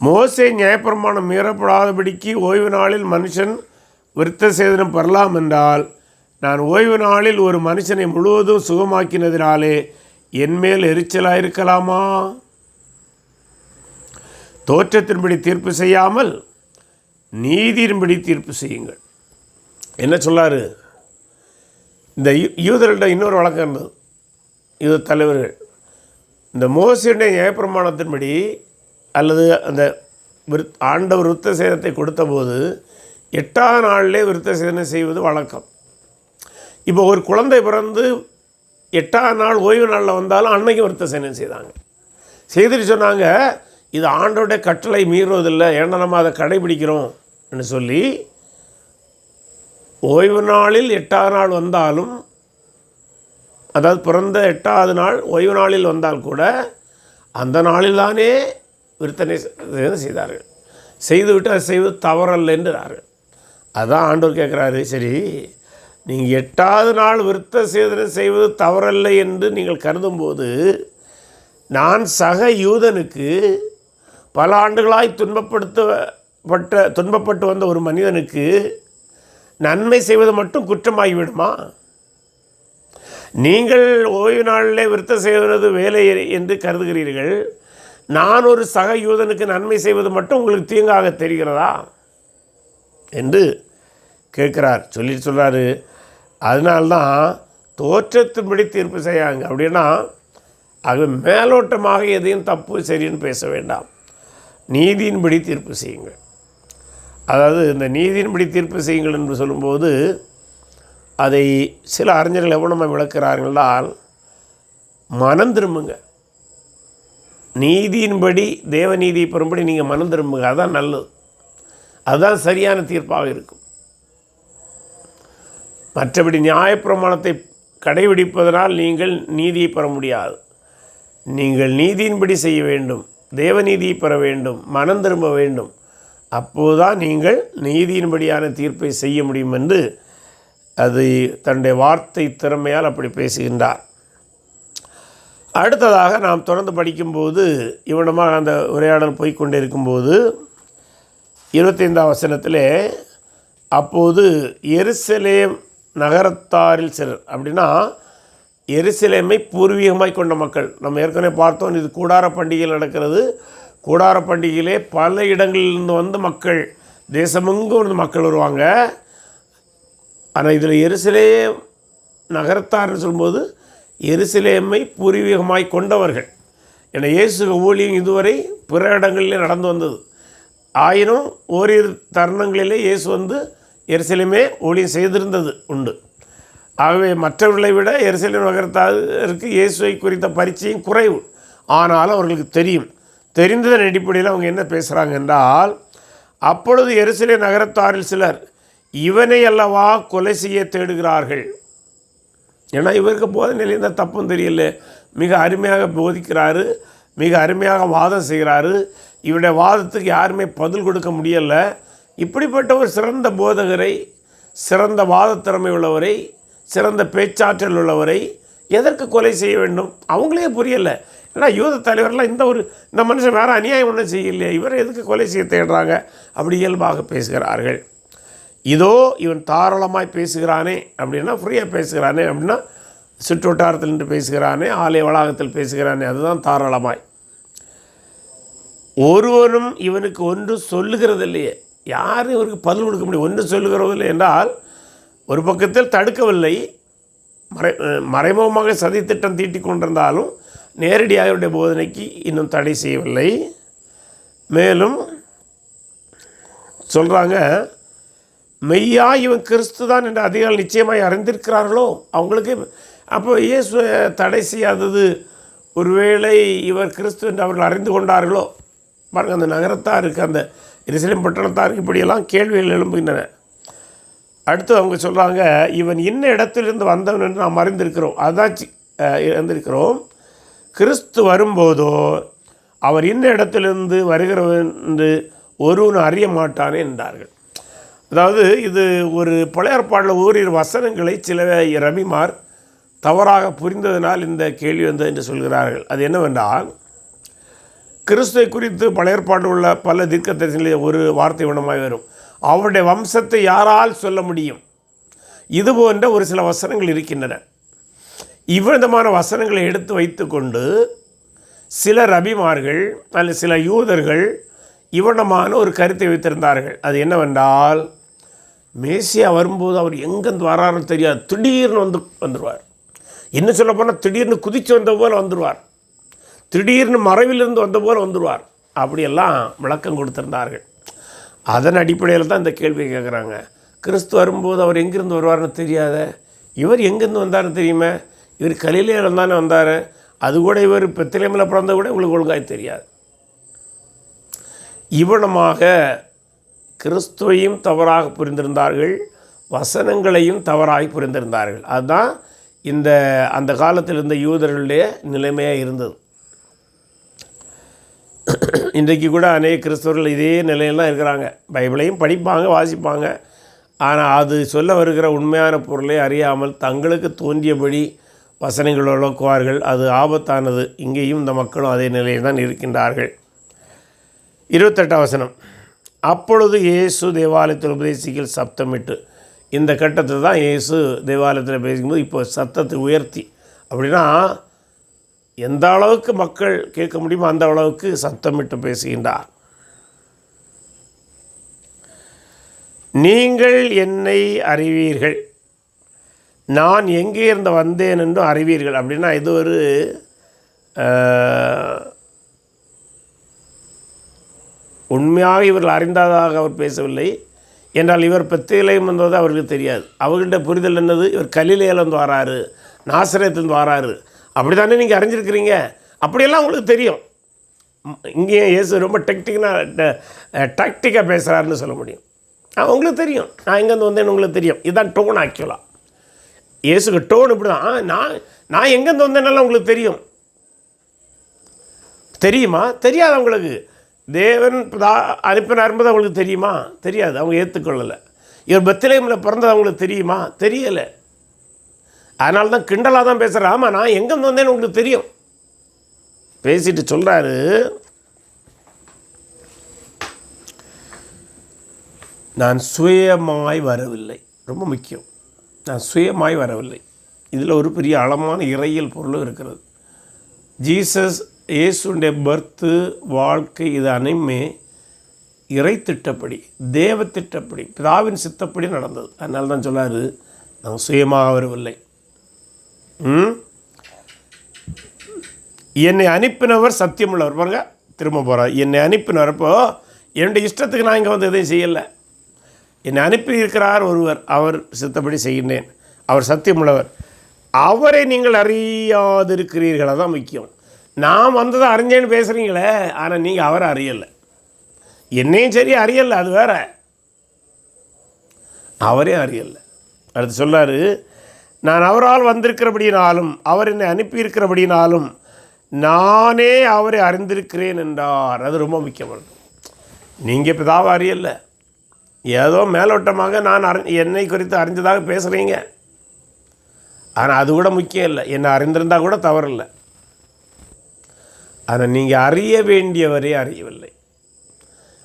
மோசே நியாயப்பிரமாணம் மீறப்படாதபடிக்கு ஓய்வு நாளில் மனுஷன் விருத்த சேதனம் பெறலாம் என்றால், நான் ஓய்வு நாளில் ஒரு மனுஷனை முழுவதும் சுகமாக்கினதினாலே என்மேல் எரிச்சலாக இருக்கலாமா? தோற்றத்தின்படி தீர்ப்பு செய்யாமல் நீதியின்படி தீர்ப்பு செய்யுங்கள். என்ன சொல்லாரு? இந்த யூதர்கிட்ட இன்னொரு வழக்கம் இருந்தது. யூத தலைவர்கள் இந்த மோசேயுடைய நியாயப்பிரமாணத்தின்படி அல்லது அந்த ஆண்டவர் விருத்த சேதனத்தை கொடுத்தபோது 8ஆம் நாளிலே விருத்த சேதனம் செய்வது வழக்கம். இப்போ ஒரு குழந்தை பிறந்து 8ஆம் நாள் ஓய்வு நாளில் வந்தாலும் அன்னைக்கு விருத்த சேதனம் செய்துட்டு சொன்னாங்க, இது ஆண்டோடைய கட்டளை மீறுவதில்லை, ஏன்னா நம்ம அதை கடைபிடிக்கிறோம் என்று சொல்லி ஓய்வு நாளில் 8ஆம் நாள் வந்தாலும், அதாவது பிறந்த 8ஆவது நாள் ஓய்வு நாளில் வந்தால் கூட அந்த நாளில் தானே விருத்தனை செய்தார்கள். செய்துவிட்டு அதை செய்வது தவறல்ல என்றார்கள். அதான் ஆண்டவர் கேட்குறாரு, சரி நீங்கள் 8ஆவது நாள் விருத்த சேதனம் செய்வது தவறல்ல என்று நீங்கள் கருதும்போது, நான் சக யூதனுக்கு பல ஆண்டுகளாய் துன்பப்பட்டு வந்த ஒரு மனிதனுக்கு நன்மை செய்வது மட்டும் குற்றமாகிவிடுமா? நீங்கள் ஓய்வு நாளிலே விருத்த செய்வது வேலை என்று கருதுகிறீர்கள். நான் ஒரு சக யூதனுக்கு நன்மை செய்வது மட்டும் உங்களுக்கு தீங்காக தெரிகிறதா என்று கேட்குறார். சொல்கிறாரு, அதனால்தான் தோற்றத்தின்படி தீர்ப்பு செய்யாங்க. அப்படின்னா அது மேலோட்டமாக எதையும் தப்பு சரின்னு பேச வேண்டாம், நீதியின்படி தீர்ப்பு செய்யுங்கள். அதாவது இந்த நீதியின்படி தீர்ப்பு செய்யுங்கள் என்று சொல்லும்போது அதை சில அறிஞர்கள் எவ்வளோ விளக்குறார்கள்னால், மனம் திரும்புங்க, நீதியின்படி தேவநீதியை பெறும்படி நீங்கள் மனம் திரும்புங்க, அதுதான் நல்லது, அதுதான் சரியான தீர்ப்பாக இருக்கும். மற்றபடி நியாயப்பிரமாணத்தை கடைபிடிப்பதனால் நீங்கள் நீதியை பெற முடியாது. நீங்கள் நீதியின்படி செய்ய வேண்டும், தேவநீதியை பெற வேண்டும், மனம் திரும்ப வேண்டும். அப்போதுதான் நீங்கள் நீதியின்படியான தீர்ப்பை செய்ய முடியும் என்று அது தன்னுடைய வார்த்தை திறமையால் அப்படி பேசுகின்றார். அடுத்ததாக நாம் தொடர்ந்து படிக்கும்போது இவனமாக அந்த உரையாடல் போய்கொண்டே இருக்கும்போது 25ஆம் வசனத்திலே, அப்போது எருசலேம் நகரத்தாரில் சிலர், அப்படின்னா எருசலேமை பூர்வீகமாய் கொண்ட மக்கள். நம்ம ஏற்கனவே பார்த்தோம், இது கூடார பண்டிகையில் நடக்கிறது. கூடார பண்டிகையிலே பல இடங்களிலிருந்து வந்து மக்கள், தேசமெங்கும் வந்து மக்கள் வருவாங்க. ஆனால் இதில் எருசலேம் நகரத்தார்னு சொல்லும்போது எருசலேமை பூர்வீகமாய் கொண்டவர்கள். ஏன்னா இயேசு ஊழியம் இதுவரை பிற இடங்களிலே நடந்து வந்தது. ஆயினும் ஓரிரு தருணங்களிலே இயேசு வந்து எருசலேமே ஊழியம் செய்திருந்தது உண்டு. ஆகவே மற்றவர்களை விட எருசலேம் நகரத்தாருக்கு இயேசுவை குறித்த பரிச்சயம் குறைவு. ஆனாலும் அவர்களுக்கு தெரியும். தெரிந்ததன் அடிப்படையில் அவங்க என்ன பேசுகிறாங்க என்றால், அப்பொழுது எருசலேம் நகரத்தாரில் சிலர் இவனை அல்லவா கொலை செய்ய தேடுகிறார்கள். ஏன்னா இவருக்கு போதனையில் எந்த தப்பும் தெரியல, மிக அருமையாக போதிக்கிறாரு, மிக அருமையாக வாதம் செய்கிறாரு. இவருடைய வாதத்துக்கு யாருமே பதில் கொடுக்க முடியலை. இப்படிப்பட்ட ஒரு சிறந்த போதகரை, சிறந்த வாதத்திறமை உள்ளவரை, சிறந்த பேச்சாற்றல் உள்ளவரை எதற்கு கொலை செய்ய வேண்டும்? அவங்களே புரியலை. ஏன்னா யூத தலைவர்லாம் இந்த மனுஷன் வேறு அநியாயம் ஒன்றும் செய்யலையே, இவரை எதுக்கு கொலை செய்ய தேடுறாங்க? அப்படி இயல்பாக பேசுகிறார்கள். இதோ இவன் தாராளமாய் பேசுகிறானே அப்படின்னா, ஃப்ரீயாக பேசுகிறானே அப்படின்னா, சுற்றுவட்டாரத்தில் நின்று பேசுகிறானே, ஆலய வளாகத்தில் பேசுகிறானே, அதுதான் தாராளமாய். ஒருவனும் இவனுக்கு ஒன்று சொல்லுகிறது இல்லையே. யாரும் இவருக்கு பதில் கொடுக்க முடியும்? ஒன்று சொல்லுகிறதில்லை என்றால், ஒரு பக்கத்தில் தடுக்கவில்லை, மறைமுகமாக சதித்திட்டம் தீட்டி கொண்டிருந்தாலும் நேரடியாக அவருடைய போதனைக்கு இன்னும் தடை செய்யவில்லை. மேலும் சொல்கிறாங்க, மெய்யா இவன் கிறிஸ்து தான் என்று அதிகாரம் நிச்சயமாய் அறிந்திருக்கிறார்களோ அவங்களுக்கு. அப்போ இயேசு தடை செய்யாதது ஒருவேளை இவர் கிறிஸ்து என்று அவர்கள் அறிந்து கொண்டார்களோ? பாருங்கள், அந்த நகரத்தாருக்கு, அந்த எருசலேம் பட்டணத்தாருக்கு இப்படியெல்லாம் கேள்விகள் எழும்புகின்றன. அடுத்து அவங்க சொல்கிறாங்க, இவன் இன்ன இடத்திலிருந்து வந்தவன் என்று நாம் அறிந்திருக்கிறோம். அதாச்சு அறிந்திருக்கிறோம். கிறிஸ்து வரும்போதோ அவர் இன்ன இடத்திலிருந்து வருகிறவன் என்று ஒருவன் அறிய மாட்டானே என்றார்கள். அதாவது இது ஒரு பழைய ஏற்பாட்டில் ஓரிரு வசனங்களை சில ரபிமார் தவறாக புரிந்ததினால் இந்த கேள்வி வந்தது என்று சொல்கிறார்கள். அது என்னவென்றால், கிறிஸ்துவை குறித்து பழைய ஏற்பாட்டில் உள்ள பல தீர்க்கதரிசிகளிலே ஒரு வார்த்தை உணமாய் வரும், அவருடைய வம்சத்தை யாரால் சொல்ல முடியும்? இது போன்ற ஒரு சில வசனங்கள் இருக்கின்றன. இவ்விதமான வசனங்களை எடுத்து வைத்து கொண்டு சில ரபிமார்கள் அல்லது சில யூதர்கள் இவ்விதமான ஒரு கருத்தை வைத்திருந்தார்கள். அது என்னவென்றால், மேசியா வரும்போது அவர் எங்கேருந்து வராருன்னு தெரியாது, திடீர்னு வந்துடுவார். என்ன சொல்ல போனால், திடீர்னு குதித்து வந்த போல் வந்துடுவார், திடீர்னு மறைவிலிருந்து வந்த போல் வந்துடுவார். அப்படியெல்லாம் விளக்கம் கொடுத்துருந்தார்கள். அதன் அடிப்படையில் தான் இந்த கேள்வி கேட்குறாங்க. கிறிஸ்து வரும்போது அவர் எங்கேருந்து வருவார்னு தெரியாத, இவர் எங்கேருந்து வந்தார்னு தெரியுமே, இவர் கலிலேயில் தானே வந்தார், அது கூட இவர் பெத்லகேமில் பிறந்த கூட உங்களுக்கு ஒழுங்காக தெரியாது. இவனமாக கிறிஸ்துவையும் தவறாக புரிந்திருந்தார்கள், வசனங்களையும் தவறாக புரிந்திருந்தார்கள். அதுதான் அந்த காலத்தில் இருந்த யூதர்களுடைய நிலைமையாக இருந்தது. இன்றைக்கு கூட அநேக கிறிஸ்தவர்கள் இதே நிலையெல்லாம் இருக்கிறாங்க. பைபிளையும் படிப்பாங்க, வாசிப்பாங்க. ஆனால் அது சொல்ல வருகிற உண்மையான பொருளை அறியாமல் தங்களுக்கு தோன்றியபடி வசனங்கள் விளக்குவார்கள். அது ஆபத்தானது. இங்கேயும் இந்த மக்களும் அதே நிலையில் தான் இருக்கின்றார்கள். 28ஆம் வசனம், அப்பொழுது இயேசு தேவாலயத்தில் உபதேசிக்கல் சப்தமிட்டு. இந்த கட்டத்தில் தான் இயேசு தேவாலயத்தில் பேசும்போது இப்போ சத்தத்தை உயர்த்தி, அப்படின்னா எந்த அளவுக்கு மக்கள் கேட்க முடியுமோ அந்த அளவுக்கு சத்தமிட்டு பேசுகின்றார். நீங்கள் என்னை அறிவீர்கள், நான் எங்கே இருந்து வந்தேன் என்றும் அறிவீர்கள். அப்படின்னா இது ஒரு உண்மையாக இவர்கள் அறிந்ததாக அவர் பேசவில்லை என்றால், இவர் பெத்லகேம் வந்தது அவர்களுக்கு தெரியாது. அவர்கள்ட்ட புரிதல் என்னது, இவர் கலிலேயிலிருந்து வராரு, நாசரேத்திலிருந்து வராரு, அப்படி தானே நீங்கள் அறிஞ்சிருக்கிறீங்க, அப்படியெல்லாம் உங்களுக்கு தெரியும். இங்கேயும் இயேசு ரொம்ப டாக்டிக்காக பேசுகிறாருன்னு சொல்ல முடியும். உங்களுக்கு தெரியும் நான் எங்கேருந்து வந்தேன்னு உங்களுக்கு தெரியும். இதுதான் டோன். ஆக்சுவலாக இயேசுக்கு டோன் இப்படி தான். நான் எங்கேருந்து வந்தேன்னாலும் உங்களுக்கு தெரியும். தெரியுமா? தெரியாது. அவங்களுக்கு தேவன் அனுப்பினார் என்பது அவங்களுக்கு தெரியுமா? தெரியாது. அவங்க ஏற்றுக்கொள்ளலை. இவர் பெத்லகேமில் பிறந்தது அவங்களுக்கு தெரியுமா? தெரியலை. அதனால தான் கிண்டலாக தான் பேசுகிறேன். ஆமாம், நான் எங்கேருந்து வந்தேன்னு உங்களுக்கு தெரியும். பேசிட்டு சொல்கிறாரு, நான் சுயமாய் வரவில்லை. ரொம்ப முக்கியம், நான் சுயமாய் வரவில்லை. இதில் ஒரு பெரிய ஆழமான இறையியல் பொருளும் இருக்கிறது. இயேசுடைய பர்த்து, வாழ்க்கை, இது அனைமே இறை திட்டப்படி, தேவ திட்டப்படி, பிதாவின் சித்தப்படி நடந்தது. அதனால தான் சொல்லாரு, நான் சுயமாக வரவில்லை. என்னை அனுப்பினவர் சத்தியமுள்ளவர். பாருங்க, திரும்ப போகிறார். என்னை அனுப்பினவரப்போ என்னுடைய இஷ்டத்துக்கு நான் இங்கே வந்து எதையும் செய்யலை. என்னை அனுப்பி இருக்கிறார் ஒருவர், அவர் சித்தப்படி செய்கின்றேன், அவர் சத்தியமுள்ளவர், அவரை நீங்கள் அறியாதிருக்கிறீர்கள். அதான் முக்கியம். நான் வந்ததை அறிஞ்சேன்னு பேசுகிறீங்களே, ஆனால் நீங்கள் அவரை அறியலை. என்னையும் சரி அறியலை, அது வேற. அவரே அறியலை. அடுத்து சொல்கிறாரு, நான் அவரால் வந்திருக்கிறபடினாலும் அவர் என்னை அனுப்பியிருக்கிறபடினாலும் நானே அவரை அறிந்திருக்கிறேன் என்றார். அது ரொம்ப முக்கியமானது. நீங்கள் பிதாவை அறியல, ஏதோ மேலோட்டமாக நான் என்னை குறித்து அறிஞ்சதாக பேசுகிறீங்க. ஆனால் அது கூட முக்கியம் இல்லை. என்னை அறிந்திருந்தால் கூட தவறில்லை. ஆனால் நீங்கள் அறிய வேண்டியவரே அறியவில்லை.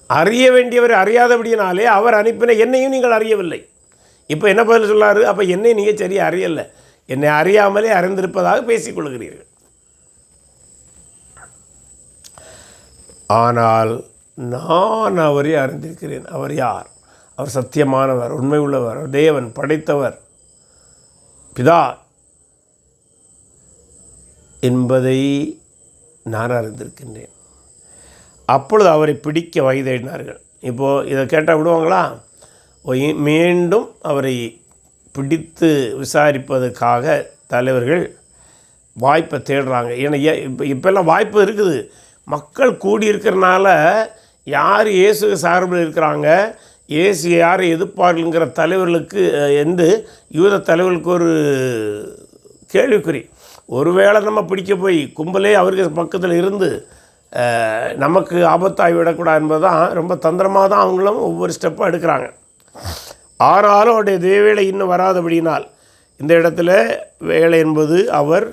அறிய வேண்டியவரை அறியாதபடியினாலே அவர் அனுப்பின என்னையும் நீங்கள் அறியவில்லை. இப்போ என்ன பதில் சொல்லாரு? அப்போ என்னை நீங்கள் சரியாக அறியலை, என்னை அறியாமலே அறிந்திருப்பதாக பேசிக்கொள்கிறீர்கள். ஆனால் நான் அவரை அறிந்திருக்கிறேன். அவர் யார்? அவர் சத்தியமானவர், உண்மை உள்ளவர், தேவன், படைத்தவர், பிதா என்பதை நான் அறிந்திருக்கின்றேன். அப்பொழுது அவரை பிடிக்க வகைதேடினார்கள். இப்போது இதை கேட்டால் விடுவாங்களா? மீண்டும் அவரை பிடித்து விசாரிப்பதற்காக தலைவர்கள் வாய்ப்பை தேடுறாங்க. ஏன்னா இப்போல்லாம் வாய்ப்பு இருக்குது. மக்கள் கூடியிருக்கிறனால யார் இயேசு சார்பில் இருக்கிறாங்க, இயேசு யாரை எதிர்ப்பார்கள்ங்கிற தலைவர்களுக்கு யூத தலைவர்களுக்கு ஒரு கேள்விக்குறி. ஒருவேளை நம்ம பிடிக்க போய் கும்பலே அவருக்கு பக்கத்தில் இருந்து நமக்கு ஆபத்தாகி விடக்கூடாது என்பது தான் ரொம்ப தந்திரமாக தான் அவங்களும் ஒவ்வொரு ஸ்டெப்பாக எடுக்கிறாங்க. ஆனாலும் அவருடைய தேவேளை இன்னும் வராதபடியினால் இந்த இடத்துல வேலை என்பது அவர்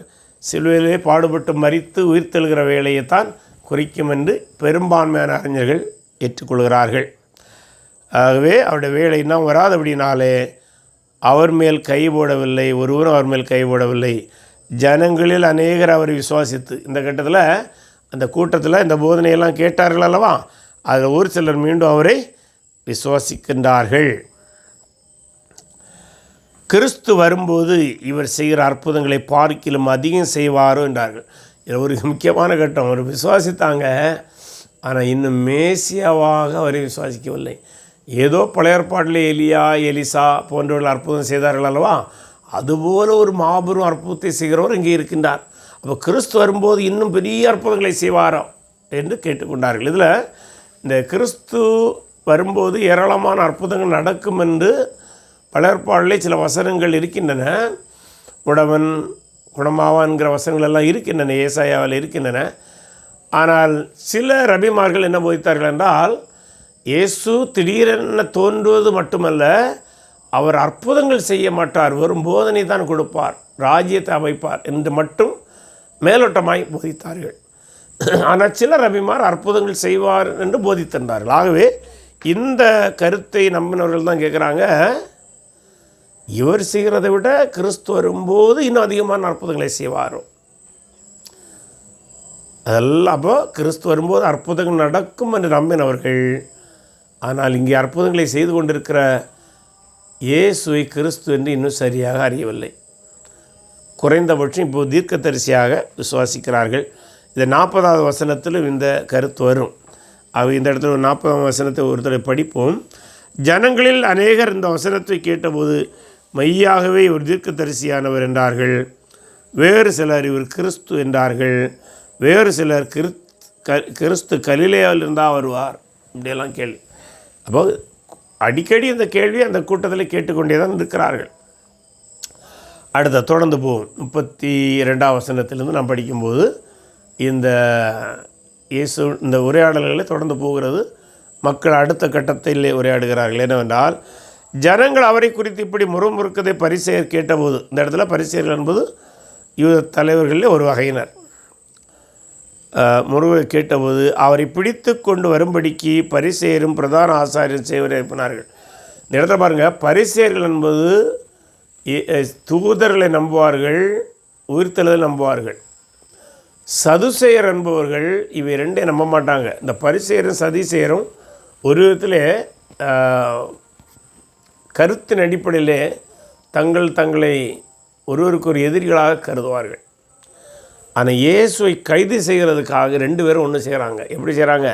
சிலுவையிலே பாடுபட்டு மரித்து உயிர்த்தெழுகிற வேலையைத்தான் குறிக்கும் என்று பெரும்பான்மையான அறிஞர்கள் ஏற்றுக்கொள்கிறார்கள். ஆகவே அவருடைய வேலை இன்னும் வராதபடினாலே அவர் மேல் கை போடவில்லை, ஒருவரும் அவர் மேல் கை போடவில்லை. ஜனங்களில் அநேகர் அவரை விசுவாசித்து, இந்த கட்டத்தில் அந்த கூட்டத்தில் இந்த போதனையெல்லாம் கேட்டார்கள் அல்லவா, அதில் ஒரு சிலர் மீண்டும் அவரை விசுவாசிக்கின்றார்கள். கிறிஸ்து வரும்போது இவர் செய்கிற அற்புதங்களை பார்க்கிலும் அதிகம் செய்வாரோ என்றார்கள். இது ஒரு முக்கியமான கட்டம். அவர் விசுவாசித்தாங்க, ஆனால் இன்னும் மேசியாவாக அவரை விசுவாசிக்கவில்லை. ஏதோ பழைய ஏற்பாட்டில் எலியா, எலிசா போன்றவர்கள் அற்புதம் செய்தார்கள் அல்லவா, அதுபோல் ஒரு மாபெரும் அற்புதத்தை செய்கிறவர் இங்கே இருக்கின்றார். அப்போ கிறிஸ்து வரும்போது இன்னும் பெரிய அற்புதங்களை செய்வாரோ என்று கேட்டுக்கொண்டார்கள். இதில் இந்த கிறிஸ்து வரும்போது ஏராளமான அற்புதங்கள் நடக்கும் என்று பழைய ஏற்பாட்டிலே சில வசனங்கள் இருக்கின்றன. உடவன் குணமாவான்கிற வசனங்கள் எல்லாம் இருக்கின்றன, ஏசாயாவில் இருக்கின்றன. ஆனால் சில ரபிமார்கள் என்ன போதித்தார்கள் என்றால், இயேசு திடீரென தோன்றுவது மட்டுமல்ல, அவர் அற்புதங்கள் செய்ய மாட்டார், வெறும் போதனை தான் கொடுப்பார், ராஜ்யத்தை அமைப்பார் என்று மட்டும் மேலோட்டமாய் போதித்தார்கள். ஆனால் சில ரபிமார் அற்புதங்கள் செய்வார் என்று போதித்திருந்தார்கள். ஆகவே இந்த கருத்தை நம்பினவர்கள் தான் கேட்குறாங்க, இவர் செய்கிறதை விட கிறிஸ்து வரும்போது இன்னும் அதிகமான அற்புதங்களை செய்வாரோ? அதெல்லாம் அப்போ கிறிஸ்து வரும்போது அற்புதங்கள் நடக்கும் என்று நம்பினவர்கள், ஆனால் இங்கே அற்புதங்களை செய்து கொண்டிருக்கிற இயேசுவை கிறிஸ்து என்று இன்னும் சரியாக அறியவில்லை. குறைந்தபட்சம் இப்போது தீர்க்கதரிசியாக விசுவாசிக்கிறார்கள். இந்த 40வது வசனத்திலும் இந்த கருத்து வரும். இந்த இடத்துல 40ஆம் வசனத்தை ஒரு தடவை படிப்போம். ஜனங்களில் அநேகர் இந்த வசனத்தை கேட்டபோது மெய்யாகவே இவர் தீர்க்கதரிசியானவர் என்றார்கள். வேறு சிலர் இவர் கிறிஸ்து என்றார்கள். வேறு சிலர் கிறிஸ்து கலிலேயாவில் இருந்தால் வருவார், இப்படியெல்லாம் கேள்வி. அப்போ அடிக்கடி இந்த கேள்வி அந்த கூட்டத்தில் கேட்டுக்கொண்டே தான் இருக்கிறார்கள். அடுத்த தொடர்ந்து போவோம். 32ஆம் வசனத்திலிருந்து நாம் படிக்கும்போது இந்த இயேசு இந்த உரையாடல்களை தொடர்ந்து போகிறது. மக்கள் அடுத்த கட்டத்தில் உரையாடுகிறார்கள். என்னவென்றால், ஜனங்கள் அவரை குறித்து இப்படி முறுமுறுக்கதை பரிசேயர் கேட்டபோது, இந்த இடத்துல பரிசேயர்கள் என்பது யூத தலைவர்களில் ஒரு வகையினர், முருகை கேட்டபோது அவரை பிடித்து கொண்டு வரும்படிக்கு பரிசேயரும் பிரதான ஆசாரியரும் செய்வரை அனுப்பினார்கள். இந்த இடத்துல பாருங்கள், பரிசேயர்கள் என்பது தூதர்களை நம்புவார்கள், உயிர்த்தெழுதலை நம்புவார்கள். சதுசேயர் என்பவர்கள் இவை ரெண்டே நம்ப மாட்டாங்க. இந்த பரிசேயரும் சதுசேயரும் ஒரு விதத்திலே கருத்தின் அடிப்படையிலே தங்களை ஒருவருக்கு ஒரு எதிரிகளாக கருதுவார்கள். ஆனால் இயேசுவை கைது செய்கிறதுக்காக ரெண்டு பேரும் ஒன்று செய்கிறாங்க. எப்படி செய்கிறாங்க?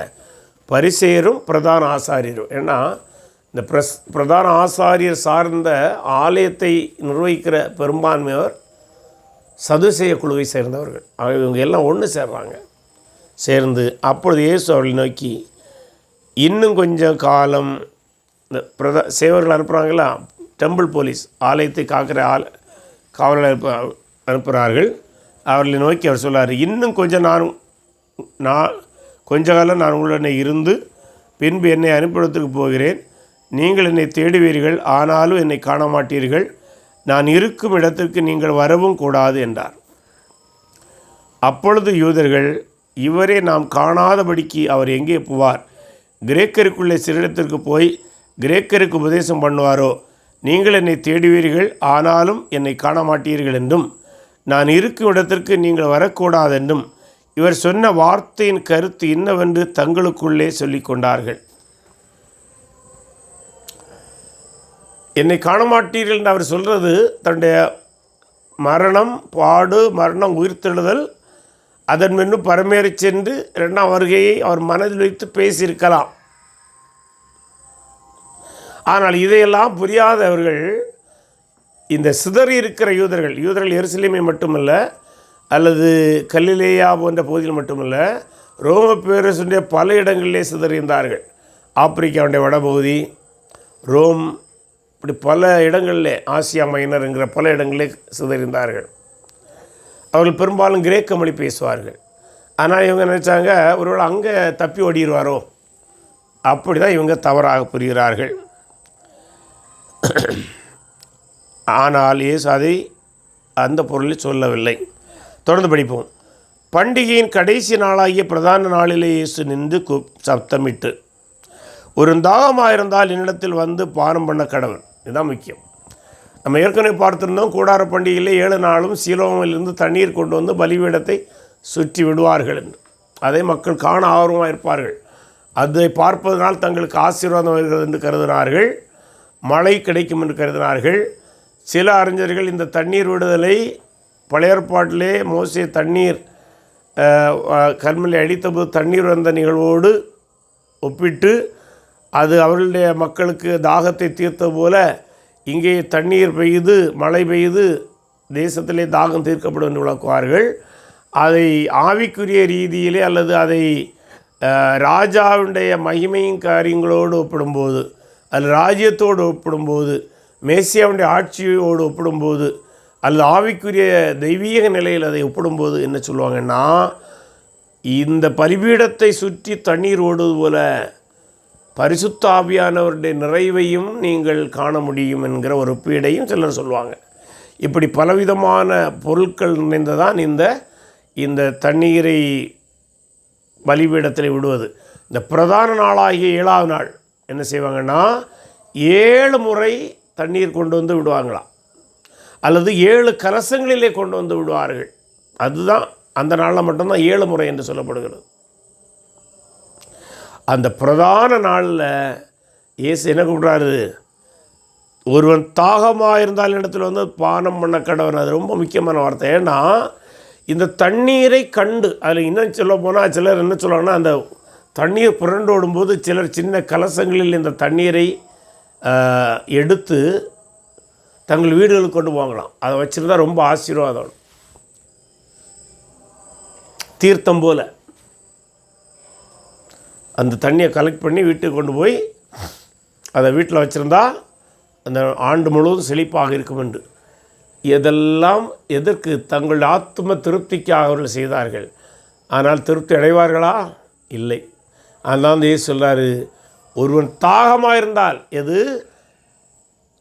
பரிசேயரும் பிரதான ஆசாரியரும். ஏன்னா இந்த பிரதான ஆசாரியர் சார்ந்த ஆலயத்தை நிர்வகிக்கிற பெரும்பான்மையோர் சதுசேய குழுவை சேர்ந்தவர்கள். இவங்க எல்லாம் ஒன்று சேர்றாங்க. சேர்ந்து அப்பொழுது இயேசு அவர்களை நோக்கி, இன்னும் கொஞ்சம் காலம் இந்த சேவர்கள் அனுப்புகிறாங்களா, டெம்பிள் போலீஸ், ஆலயத்தை காக்கிற காவலர் அனுப்புகிறார்கள். அவர்களை நோக்கி அவர் சொல்லார், இன்னும் கொஞ்ச காலம் நான் உங்களுடனே இருந்து பின்பு என்னை அனுப்பிடத்துக்கு போகிறேன். நீங்கள் என்னை தேடுவீர்கள், ஆனாலும் என்னை காண மாட்டீர்கள். நான் இருக்கும் இடத்திற்கு நீங்கள் வரவும் கூடாது என்றார். அப்பொழுது யூதர்கள், இவரே நாம் காணாதபடிக்கு அவர் எங்கே போவார்? கிரேக்கருக்குள்ளே சிறிடத்திற்கு போய் கிரேக்கருக்கு உபதேசம் பண்ணுவாரோ? நீங்கள் என்னை தேடுவீர்கள், ஆனாலும் என்னை காண மாட்டீர்கள் என்றும், நான் இருக்கும் இடத்திற்கு நீங்கள் வரக்கூடாதென்றும் இவர் சொன்ன வார்த்தையின் கருத்து என்னவென்று தங்களுக்குள்ளே சொல்லிக் கொண்டார்கள். என்னை காண மாட்டீர்கள் என்று அவர் சொல்கிறது தன்னுடைய மரணம், பாடு, மரணம், உயிர்த்தெழுதல், அதன் பின்னும் பரமேறி சென்று 2ஆம் வருகையை அவர் மனதில் வைத்து பேசியிருக்கலாம். ஆனால் இதையெல்லாம் புரியாதவர்கள், இந்த சிதறி இருக்கிற யூதர்கள் எருசலேமை மட்டுமல்ல, அல்லது கலிலேயா போன்ற பகுதியில் மட்டுமல்ல, ரோம பேரரசுடைய பல இடங்களிலே சிதறியிருந்தார்கள். ஆப்பிரிக்காவுடைய வடபகுதி, ரோம், இப்படி பல இடங்களிலே, ஆசியா மைனர் என்கிற பல இடங்களிலே சிதறியிருந்தார்கள். அவர்கள் பெரும்பாலும் கிரேக்க மொழி பேசுவார்கள். ஆனால் இவங்க நினச்சாங்க, ஒருவேளை அங்கே தப்பி ஓடிடுவாரோ, அப்படி தான் இவங்க தவறாக புரிகிறார்கள். ஆனால் இயேசு அதை அந்த பொருளில் சொல்லவில்லை. தொடர்ந்து படிப்போம். பண்டிகையின் கடைசி நாளாகிய பிரதான நாளிலே இயேசு நின்று சப்தமிட்டு, ஒரு தாகமாக இருந்தால் என்னிடத்தில் வந்து பானம் பண்ண கடவுள். இதுதான் முக்கியம். நம்ம ஏற்கனவே பார்த்துருந்தோம், கூடார பண்டிகையில் 7 நாளும் சீலோவிலிருந்து தண்ணீர் கொண்டு வந்து பலிபீடத்தை சுற்றி விடுவார்கள் என்று. அதை மக்கள் காண ஆர்வமாக இருப்பார்கள். அதை பார்ப்பதனால் தங்களுக்கு ஆசீர்வாதம் வருகிறது என்று கருதினார்கள். மழை கிடைக்கும் என்று கருதினார்கள். சில அறிஞர்கள் இந்த தண்ணீர் விடுதலை பழைய ஏற்பாட்டிலே மோசே தண்ணீர் கல்மலை அடித்தபோது தண்ணீர் வந்த நிகழ்வோடு ஒப்பிட்டு, அது அவர்களுடைய மக்களுக்கு தாகத்தை தீர்த்த போல இங்கே தண்ணீர் பெய்து, மழை பெய்து, தேசத்திலே தாகம் தீர்க்கப்படும் என்று விளக்குவார்கள். அதை ஆவிக்குரிய ரீதியிலே அல்லது அதை ராஜாவுடைய மகிமையின் காரியங்களோடு ஒப்பிடும்போது, அது ராஜ்யத்தோடு ஒப்பிடும்போது, மேசியாவுடைய ஆட்சியோடு ஒப்பிடும்போது, அல்லது ஆவிக்குரிய தெய்வீக நிலையில் அதை ஒப்பிடும்போது என்ன சொல்லுவாங்கன்னா, இந்த பலிபீடத்தை சுற்றி தண்ணீர் ஓடுவது போல பரிசுத்த ஆவியானவருடைய நிறைவையும் நீங்கள் காண முடியும் என்கிற ஒரு ஒப்பீடையும் சிலர் சொல்லுவாங்க. இப்படி பலவிதமான பொருட்கள் நிறைந்ததான் இந்த தண்ணீரை பலிபீடத்தில் விடுவது. இந்த பிரதான நாளாகிய 7ஆவது நாள் என்ன செய்வாங்கன்னா, 7 முறை தண்ணீர் கொண்டு வந்து விடுவாங்களாம், அல்லது 7 கலசங்களிலே கொண்டு வந்து விடுவார்கள். அதுதான் அந்த நாளில் மட்டும்தான் 7 முறை என்று சொல்லப்படுகிறது. அந்த பிரதான நாளில் இயேசு என்ன கூப்பிட்றாரு? ஒருவன் தாகமாக இருந்தால் இடத்துல வந்து பானம் பண்ண கடவன். அது ரொம்ப முக்கியமான வார்த்தை. ஏன்னா இந்த தண்ணீரை கண்டு, அதில் இன்னும் சொல்ல போனால் சிலர் என்ன சொல்லுவாங்கன்னா, அந்த தண்ணீர் புரண்டு ஓடும்போது சிலர் சின்ன கலசங்களில் இந்த தண்ணீரை எடுத்து தங்கள் வீடுகளுக்கு கொண்டு போவாங்களாம். அதை வச்சுருந்தா ரொம்ப ஆசீர்வாதம், தீர்த்தம் போல். அந்த தண்ணியை கலெக்ட் பண்ணி வீட்டுக்கு கொண்டு போய் அதை வீட்டில் வச்சுருந்தா அந்த ஆண்டு முழுவதும் செழிப்பாக இருக்கும் என்று. இதெல்லாம் எதற்கு? தங்கள் ஆத்ம திருப்திக்காக அவர்கள் செய்தார்கள். ஆனால் திருப்தி அடைவார்களா? இல்லை. அதனால் இயேசு சொல்கிறாரு, ஒருவன் தாகமாக இருந்தால், எது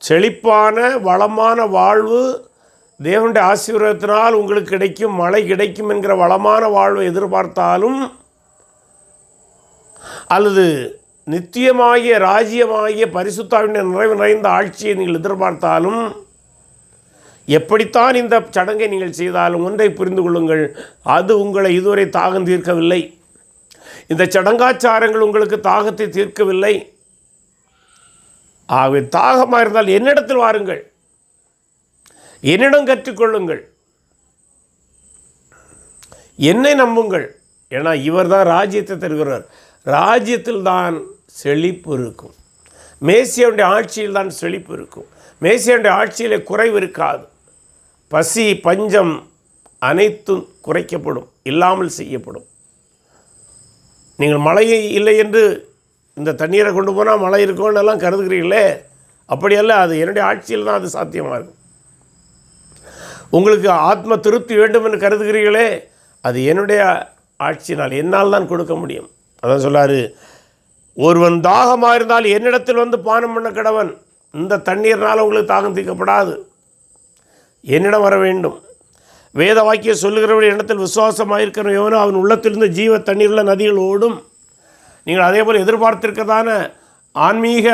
செழிப்பான வளமான வாழ்வு தேவனுடைய ஆசீர்வாதத்தினால் உங்களுக்கு கிடைக்கும், மழை கிடைக்கும் என்கிற வளமான வாழ்வை எதிர்பார்த்தாலும், அல்லது நித்தியமாகிய ராஜ்யமாகிய பரிசுத்தாவினுடைய நிறைவு நிறைந்த ஆட்சியை நீங்கள் எதிர்பார்த்தாலும், எப்படித்தான் இந்த சடங்கை நீங்கள் செய்தாலும் ஒன்றை புரிந்து கொள்ளுங்கள், அது உங்களை இதுவரை தாகம் தீர்க்கவில்லை. இந்த சடங்காச்சாரங்கள் உங்களுக்கு தாகத்தை தீர்க்கவில்லை. ஆகவே தாகமாக இருந்தால் என்னிடத்தில் வாருங்கள், என்னிடம் கற்றுக்கொள்ளுங்கள், என்னை நம்புங்கள். ஏன்னா இவர் தான் ராஜ்யத்தை தருகிறார். ராஜ்யத்தில் தான் செழிப்பு இருக்கும். மேசியாவுடைய ஆட்சியில் தான் செழிப்பு இருக்கும். மேசியாவுடைய ஆட்சியில் குறைவு இருக்காது. பசி, பஞ்சம் அனைத்தும் குறைக்கப்படும், இல்லாமல் செய்யப்படும். நீங்கள் மழை இல்லை என்று இந்த தண்ணீரை கொண்டு போனால் மழை இருக்கும்னு எல்லாம் கருதுகிறீர்களே, அப்படியல்ல. அது என்னுடைய ஆட்சியில் தான் அது சாத்தியமாக இருக்கும். உங்களுக்கு ஆத்ம திருப்தி வேண்டும் என்று கருதுகிறீர்களே, அது என்னுடைய ஆட்சியினால், என்னால் தான் கொடுக்க முடியும். அதான் சொல்லாரு, ஒருவன் தாகமாக இருந்தால் என்னிடத்தில் வந்து பானம் பண்ண கடவன். இந்த தண்ணீர்னால் உங்களுக்கு தாகம் தீர்க்கப்படாது, என்னிடம் வர வேண்டும். வேத வாக்கியம் சொல்லுகிறவர்கள் இடத்தில் விசுவாசமாக இருக்கிறவனோ அவன் உள்ளத்திலிருந்து ஜீவ தண்ணீருள்ள நதிகள் ஓடும். நீங்கள் அதே போல் எதிர்பார்த்திருக்கிறதான ஆன்மீக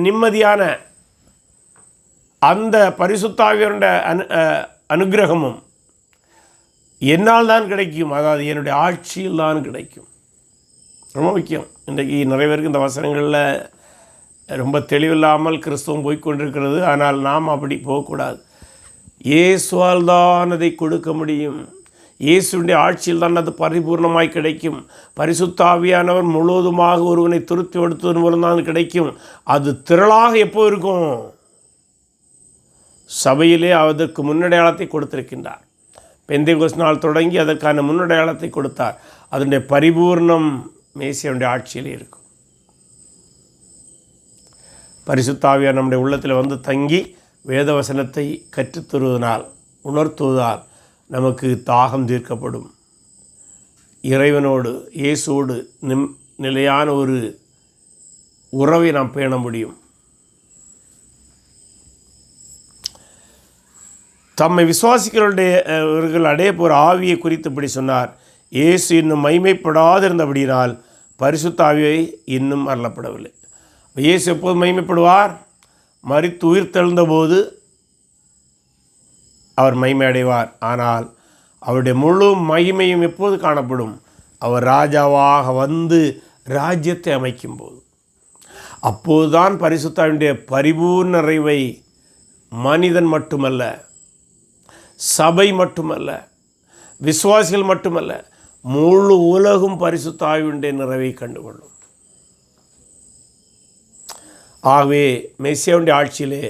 நிம்மதியான அந்த பரிசுத்த ஆவியாருடைய அனுக்கிரகமும் என்னால் தான் கிடைக்கும், அதாவது என்னுடைய ஆட்சியில் தான் கிடைக்கும். ரொம்ப முக்கியம். இன்றைக்கு நிறைய பேருக்கு இந்த வசனங்களில் ரொம்ப தெளிவில்லாமல் கிறிஸ்துவம் போய்கொண்டிருக்கிறது. ஆனால் நாம் அப்படி போகக்கூடாது. இயேசுவால் தான் அதை கொடுக்க முடியும். இயேசுடைய ஆட்சியில் தான் அது பரிபூர்ணமாய் கிடைக்கும். பரிசுத்த ஆவியானவர் முழுவதுமாக ஒருவனை திருப்திப்படுத்துவதன் மூலம் தான் கிடைக்கும். அது திரளாக எப்போ இருக்கும்? சபையிலே அதற்கு முன்னடையாளத்தை கொடுத்திருக்கின்றார். பெந்தேகோஸ்து நாள் தொடங்கி அதற்கான முன்னடையாளத்தை கொடுத்தார். அதனுடைய பரிபூர்ணம் மேசியாவுடைய ஆட்சியிலே இருக்கும். பரிசுத்த ஆவியார் நம்முடைய உள்ளத்தில் வந்து தங்கி வேதவசனத்தை கற்றுத்தருவதனால், உணர்த்துவதால் நமக்கு தாகம் தீர்க்கப்படும். இறைவனோடு, இயேசுவோடு நிலையான ஒரு உறவை நாம் பேண முடியும். தம்மை விசுவாசிக்கிறவர்கள் அடைய போகிற ஆவியை குறித்து இப்படி சொன்னார். இயேசு இன்னும் மைமைப்படாதிருந்தபடியினால் பரிசுத்த ஆவியை இன்னும் அருளப்படவில்லை. இயேசு எப்போது மைமைப்படுவார்? மரித்து உயிர் தெழுந்தபோது அவர் மகிமை அடைவார். ஆனால் அவருடைய முழு மகிமையும் எப்போது காணப்படும்? அவர் ராஜாவாக வந்து ராஜ்யத்தை அமைக்கும்போது. அப்போதுதான் பரிசுத்தாவினுடைய பரிபூர்ண நிறைவை மனிதன் மட்டுமல்ல, சபை மட்டுமல்ல, விசுவாசிகள் மட்டுமல்ல, முழு உலகும் பரிசுத்தாவினுடைய நிறைவை கண்டுகொள்ளும். ஆகவே மெசியாவுடைய ஆட்சியிலே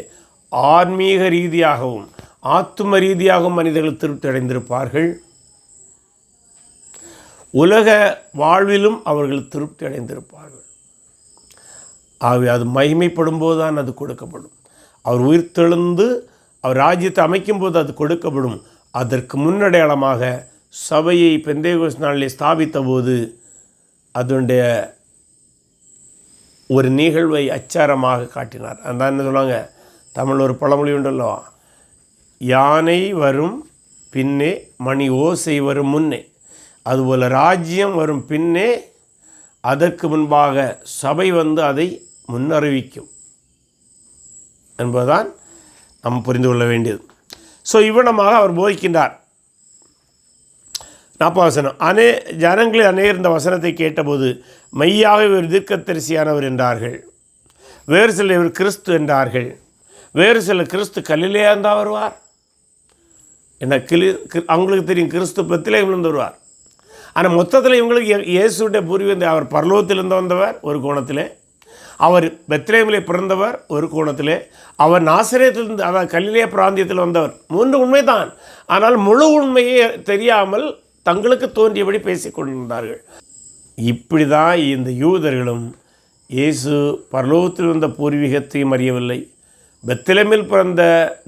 ஆன்மீக ரீதியாகவும் ஆத்தும ரீதியாகவும் மனிதர்கள் திருப்தி அடைந்திருப்பார்கள். உலக வாழ்விலும் அவர்கள் திருப்தி அடைந்திருப்பார்கள். ஆகவே அது மகிமைப்படும் போது தான் அது கொடுக்கப்படும். அவர் உயிர்த்தெழுந்து அவர் ராஜ்யத்தை அமைக்கும் போது அது கொடுக்கப்படும். அதற்கு முன்னடையாளமாக சபையை பெந்தேகோஸ்து நாளிலே ஸ்தாபித்த போது அதனுடைய ஒரு நிகழ்வை அச்சாரமாக காட்டினார். அதான் என்ன சொல்லுவாங்க, தமிழ் ஒரு பழமொழி உண்டல்லோ, யானை வரும் பின்னே மணி ஓசை வரும் முன்னே. அதுபோல் ராஜ்யம் வரும் பின்னே அதற்கு முன்பாக சபை வந்து அதை முன்னறிவிக்கும் என்பதுதான் நாம் புரிந்து கொள்ள வேண்டியது. ஸோ இவ்விடமாக அவர் போதிக்கின்றார். 40 வசனம். ஜனங்களில் அநேகர் இந்த வசனத்தை கேட்டபோது மெய்யாக இவர் தீர்க்கதரிசியானவர் என்றார்கள். வேறு சில இவர் கிறிஸ்து என்றார்கள். வேறு சில கிறிஸ்து கலிலேயா இருந்தால் வருவார். என்ன அவங்களுக்கு தெரியும், கிறிஸ்து பெத்லகேமிலிருந்து வருவார். ஆனால் மொத்தத்தில் இவங்களுக்கு இயேசுடைய பூர்வீகம், அவர் பரலோகத்திலிருந்து வந்தவர் ஒரு கோணத்திலே, அவர் பெத்லகேமிலே பிறந்தவர் ஒரு கோணத்திலே, அவர் நாசரேத்திலிருந்து, அதாவது கலிலேயா பிராந்தியத்தில் வந்தவர். 3 உண்மைதான். ஆனால் முழு உண்மையே தெரியாமல் தங்களுக்கு தோன்றியபடி பேசிக்கொண்டிருந்தார்கள். இப்படி தான் இந்த யூதர்களும் இயேசு பரலோகத்தில் வந்த பூர்வீகத்தையும் அறியவில்லை, பெத்லகேமில் பிறந்த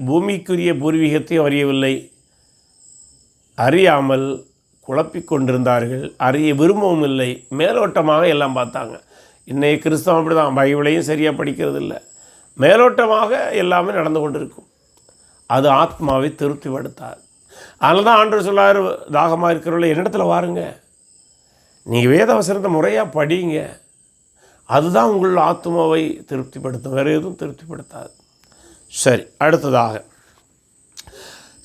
பூமிக்குரிய பூர்வீகத்தையும் அறியவில்லை. அறியாமல் குழப்பிக்கொண்டிருந்தார்கள். அறிய விரும்பவும் இல்லை. மேலோட்டமாக எல்லாம் பார்த்தாங்க. இன்றைய கிறிஸ்தவம் அப்படி தான், பைபிளையும் சரியாக படிக்கிறது இல்லை, மேலோட்டமாக எல்லாமே நடந்து கொண்டிருக்கும். அது ஆத்மாவை திருப்திப்படுத்தாது. அதனால தான் ஆண்டவர் சொல்லார், தாகமாக இருக்கிறவங்கள என்னிடத்துல வாருங்க, நீங்கள் வேத வசனத்தை முறையாக படிங்க, அதுதான் உங்கள் ஆத்மாவை திருப்திப்படுத்தும், வேறு எதுவும் திருப்திப்படுத்தாது. சரி, அடுத்ததாக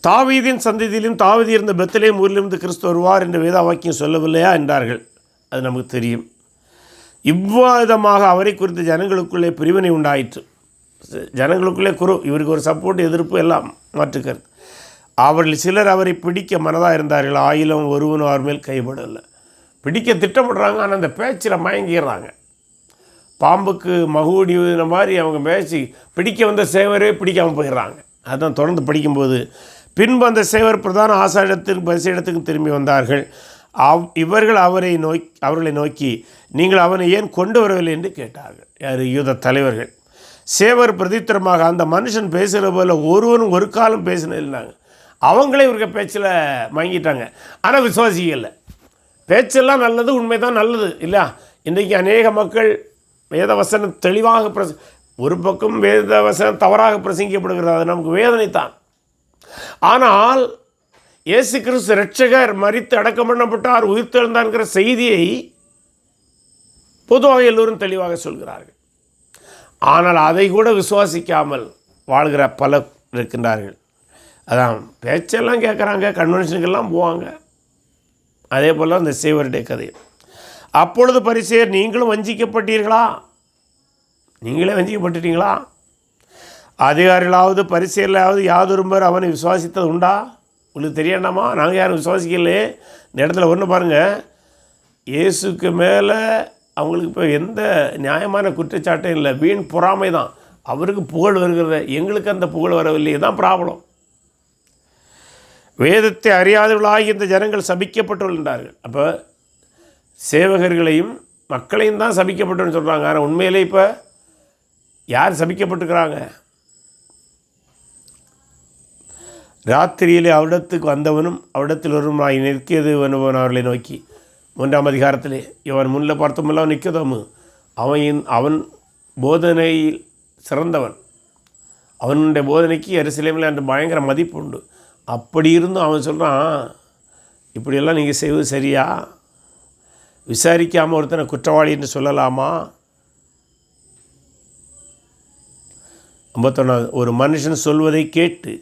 தாவீதின் சந்ததியிலும் தாவீது இருந்த பெத்லகேம் ஊரிலிருந்து கிறிஸ்து வருவார் என்று வேத வாக்கியம் சொல்லவில்லையா என்றார்கள். அது நமக்கு தெரியும். இவ்விதமாக அவரை குறித்து ஜனங்களுக்குள்ளே பிரிவினை உண்டாயிற்று. ஜனங்களுக்குள்ளே இவருக்கு ஒரு சப்போர்ட், எதிர்ப்பு எல்லாம் மாற்றுக்கிறது. அவர்கள் சிலர் அவரை பிடிக்க மனதாக இருந்தார்கள், ஆயிலும் ஒருவனும் அவர் மேல் கைப்படவில்லை. பிடிக்க திட்டமிடுறாங்க, ஆனால் அந்த பேச்சில் மயங்கிடுறாங்க. பாம்புக்கு மகுடி மாதிரி அவங்க பேசி பிடிக்க வந்த சேவரே பிடிக்காமல் போயிடுறாங்க. அதுதான் தொடர்ந்து படிக்கும்போது, பின்பு அந்த சேவர் பிரதான ஆசாரியத்திற்கு பரிசேடத்துக்கு திரும்பி வந்தார்கள். இவர்கள் அவர்களை நோக்கி நீங்கள் அவனை ஏன் கொண்டு வரவில்லை என்று கேட்டார்கள். யார்? யூத தலைவர்கள். சேவர் பிரதித்திரமாக, அந்த மனுஷன் பேசுகிற போல ஒருவனும் ஒரு காலம் பேசினாங்க. அவங்களே இவருக்கு பேச்சில் மயங்கிட்டாங்க. ஆனால் விசுவாசிக்கலை. பேச்செல்லாம் நல்லது, உண்மை தான் நல்லது இல்லையா? இன்றைக்கி அநேக மக்கள் வேதவசனம் தெளிவாக ஒரு பக்கம் வேதவசனம் தவறாக பிரசங்கிக்கப்படுகிறது, அது நமக்கு வேதனை தான். ஆனால் இயேசு கிறிஸ்து இரட்சகர் மரித்து அடக்கம் பண்ணப்பட்டார், உயிர்த்தெழுந்தான்கிற செய்தியை பொதுவாக எல்லோரும் தெளிவாக சொல்கிறார்கள். ஆனால் அதை கூட விசுவாசிக்காமல் வாழ்கிற பலர் இருக்கின்றார்கள். அதான் பேச்செல்லாம் கேட்குறாங்க, கன்வென்ஷனுக்கெல்லாம் போவாங்க. அதே போல் அந்த சேவருடைய கதை. அப்பொழுது பரிசேயர், நீங்களும் வஞ்சிக்கப்பட்டீர்களா? நீங்களே வஞ்சிக்கப்பட்டுட்டீங்களா? அதிகாரிகளாவது பரிசேயர்களாவது யாதொருவர் அவனை விசுவாசித்தது உண்டா? உங்களுக்கு தெரியண்டாமா? நாங்கள் யாரும் விசுவாசிக்கலையே. இந்த இடத்துல ஒன்று பாருங்கள், இயேசுக்கு மேலே அவங்களுக்கு இப்போ எந்த நியாயமான குற்றச்சாட்டும் இல்லை, வீண் பொறாமை தான். அவருக்கு புகழ் வருகிறத, எங்களுக்கு அந்த புகழ் வரவில்லை, தான் ப்ராப்ளம். வேதத்தை அறியாதவர்களாகி இந்த ஜனங்கள் சபிக்கப்பட்டுள்ளார்கள். அப்போ சேவகர்களையும் மக்களையும் தான் சபிக்கப்பட்டுன்னு சொல்கிறாங்க. ஆனால் உண்மையிலே இப்போ யார் சபிக்கப்பட்டுக்கிறாங்க? ராத்திரியிலே அவிடத்துக்கு வந்தவனும் அவிடத்தில் வரும் நான் நிற்கியது வருவன் அவர்களை நோக்கி, 3ஆம் அதிகாரத்திலே இவன் முன்னில் பார்த்தமெல்லாம் நிற்கதோமு, அவன் போதனையில் சிறந்தவன், அவனுடைய போதனைக்கு எருசலேமில் அந்த பயங்கர மதிப்பு உண்டு. அப்படி இருந்தும் அவன் சொல்கிறான், இப்படியெல்லாம் நீங்கள் செய்வது சரியா? விசாரிக்காமல் ஒருத்தனை குற்றவாளி என்று சொல்லலாமா? 51. ஒரு மனுஷன் சொல்வதை கேட்டு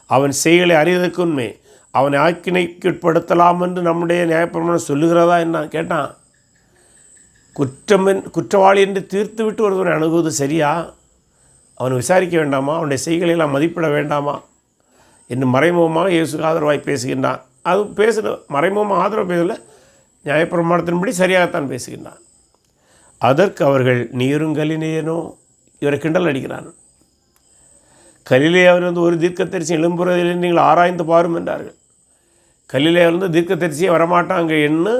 அவன் செய்களை அறிவதற்கு உண்மை அவனை ஆக்கினைக்குட்படுத்தலாம் என்று நம்முடைய நியாயப்பிரமாணம் சொல்லுகிறதா என்ன கேட்டான். குற்றவாளி என்று தீர்த்து விட்டு ஒருவனை அணுகுவது சரியா? அவனை விசாரிக்க வேண்டாமா? அவனுடைய செய்களையெல்லாம் மதிப்பிட வேண்டாமா என்று மறைமுகமாக இயேசுக்கு ஆதரவாய் பேசுகின்றான். அது பேசுகிற மறைமுகமாக ஆதரவு பேசல, நியாயப்பிரமாணத்தின்படி சரியாகத்தான் பேசுகின்றான். அதற்கு அவர்கள், நீரும் கலிலேயனோ? இவரை கிண்டல் அடிக்கிறான். கலிலேயாவில் ஒரு தீர்க்கதரிசி எழும்புறதில் நீங்கள் ஆராய்ந்து பாரும் என்றார்கள். கலிலேயாவிலிருந்து தீர்க்கதரிசியே வரமாட்டாங்க என்று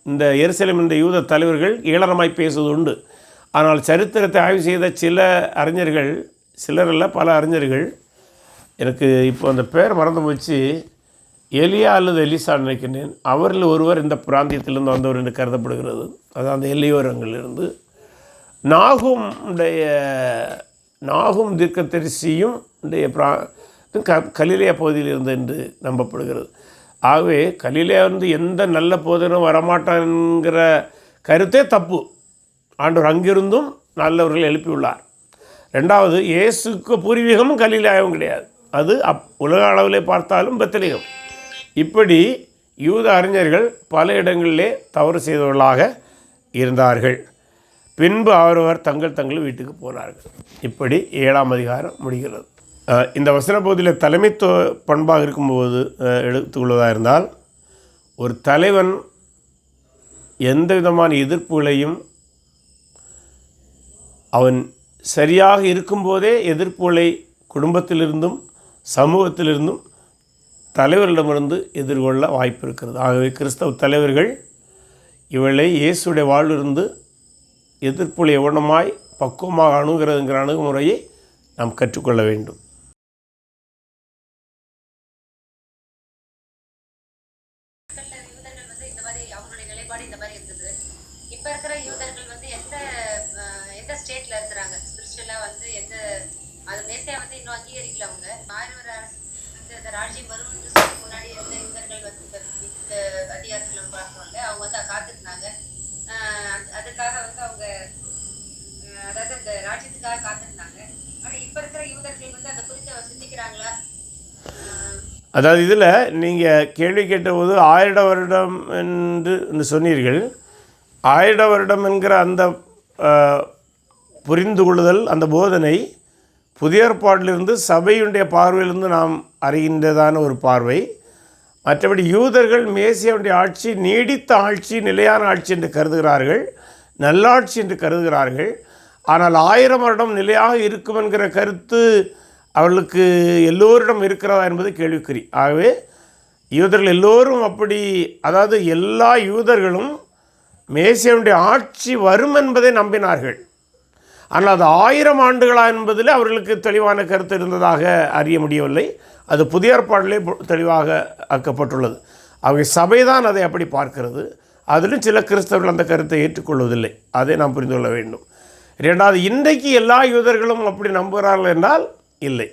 இந்த எருசலேம் என்ற யூத தலைவர்கள் ஏளனமாய் பேசுவது உண்டு. ஆனால் சரித்திரத்தை ஆய்வு செய்த சில அறிஞர்கள், சிலரில் பல அறிஞர்கள், எனக்கு இப்போ அந்த பேர் மறந்து போச்சு, எலியா அல்லது எலிசா நினைக்கின்றேன், அவரில் ஒருவர் இந்த பிராந்தியத்திலிருந்து வந்தவர் என்று கருதப்படுகிறது. அது அந்த எல்லையோரங்களிலிருந்து நாகும் தீர்க்கதரிசியும் கலிலேயா பகுதியில் இருந்து என்று நம்பப்படுகிறது. ஆகவே கலிலேயிலிருந்து எந்த நல்ல போதனும் வரமாட்டான்ங்கிற கருத்தே தப்பு. ஆண்டவர் அங்கிருந்தும் நல்லவர்கள் எழுப்பியுள்ளார். ரெண்டாவது, இயேசுக்கு பூர்வீகமும் கலிலேயாவும் கிடையாது, அது உலக அளவிலே பார்த்தாலும் பெத்லகேம். இப்படி யூத அறிஞர்கள் பல இடங்களிலே தவறு செய்தவர்களாக இருந்தார்கள். பின்பு அவரவர் தங்கள் வீட்டுக்கு போனார்கள். இப்படி 7ஆம் அதிகாரம் முடிகிறது. இந்த வசன பகுதியில் தலைமைத்துவ பண்பாக இருக்கும்போது எடுத்துக்கொள்வதாக இருந்தால், ஒரு தலைவன் எந்த விதமான எதிர்ப்புகளையும் அவன் சரியாக இருக்கும்போதே எதிர்ப்புகளை குடும்பத்திலிருந்தும் சமூகத்திலிருந்தும் தலைவரிடமிருந்து எதிர்கொள்ள வாய்ப்பு இருக்கிறது. ஆகவே கிறிஸ்தவ தலைவர்கள் இவளை இயேசுடைய வாழ்விலிருந்து எதிர்ப்புகளை எவ்வளமாய் பக்குவமாக அணுகிறதுங்கிற அணுகுமுறையை நாம் கற்றுக்கொள்ள வேண்டும். இப்போ இருக்கிற யூதர்கள் எந்த ஸ்டேட்ல இருக்கிறாங்க, ஸ்பிரிச்சுவலா எந்த அது மேசியா இன்னும் அங்கீகரிக்கல. அவங்க ஆயிரம் அரசு ராஜ்யம் வரும்னு சொல்லி முன்னாடி எந்த யூதர்கள் இந்த அதிகாரத்துல பார்க்கணும்ல, அவங்க காத்துருந்தாங்க. அதுக்காக அவங்க அதாவது அந்த ராஜ்யத்துக்காக காத்திருந்தாங்க. ஆனா இப்ப இருக்கிற யூதர்கள் அதை குறித்து சிந்திக்கிறாங்களா? அதாவது இதில் நீங்கள் கேள்வி கேட்டபோது 1000 வருடம் என்று சொன்னீர்கள். 1000 வருடம் என்கிற அந்த புரிந்து கொள்ளுதல், அந்த போதனை புதிய ஏற்பாட்டிலிருந்து சபையுடைய பார்வையிலிருந்து நாம் அறிகின்றதான ஒரு பார்வை. மற்றபடி யூதர்கள் மேசியாவுடைய ஆட்சி நீடித்த ஆட்சி, நிலையான ஆட்சி என்று கருதுகிறார்கள், நல்லாட்சி என்று கருதுகிறார்கள். ஆனால் 1000 வருடம் நிலையாக இருக்கும் என்கிற கருத்து அவர்களுக்கு எல்லோரிடம் இருக்கிறதா என்பது கேள்விக்குறி. ஆகவே யூதர்கள் எல்லோரும் அப்படி, அதாவது எல்லா யூதர்களும் மேசியாவுடைய ஆட்சி வரும் என்பதை நம்பினார்கள். ஆனால் அது 1000 ஆண்டுகளா என்பதில் அவர்களுக்கு தெளிவான கருத்து இருந்ததாக அறிய முடியவில்லை. அது புதிய ஏற்பாட்டிலே தெளிவாக ஆக்கப்பட்டுள்ளது. அவை சபைதான் அதை அப்படி பார்க்கிறது. அதிலும் சில கிறிஸ்தவர்கள் அந்த கருத்தை ஏற்றுக்கொள்வதில்லை. அதை நாம் புரிந்து கொள்ள வேண்டும். இரண்டாவது, இன்றைக்கு எல்லா யூதர்களும் அப்படி நம்புகிறார்கள் என்றால் இல்லை.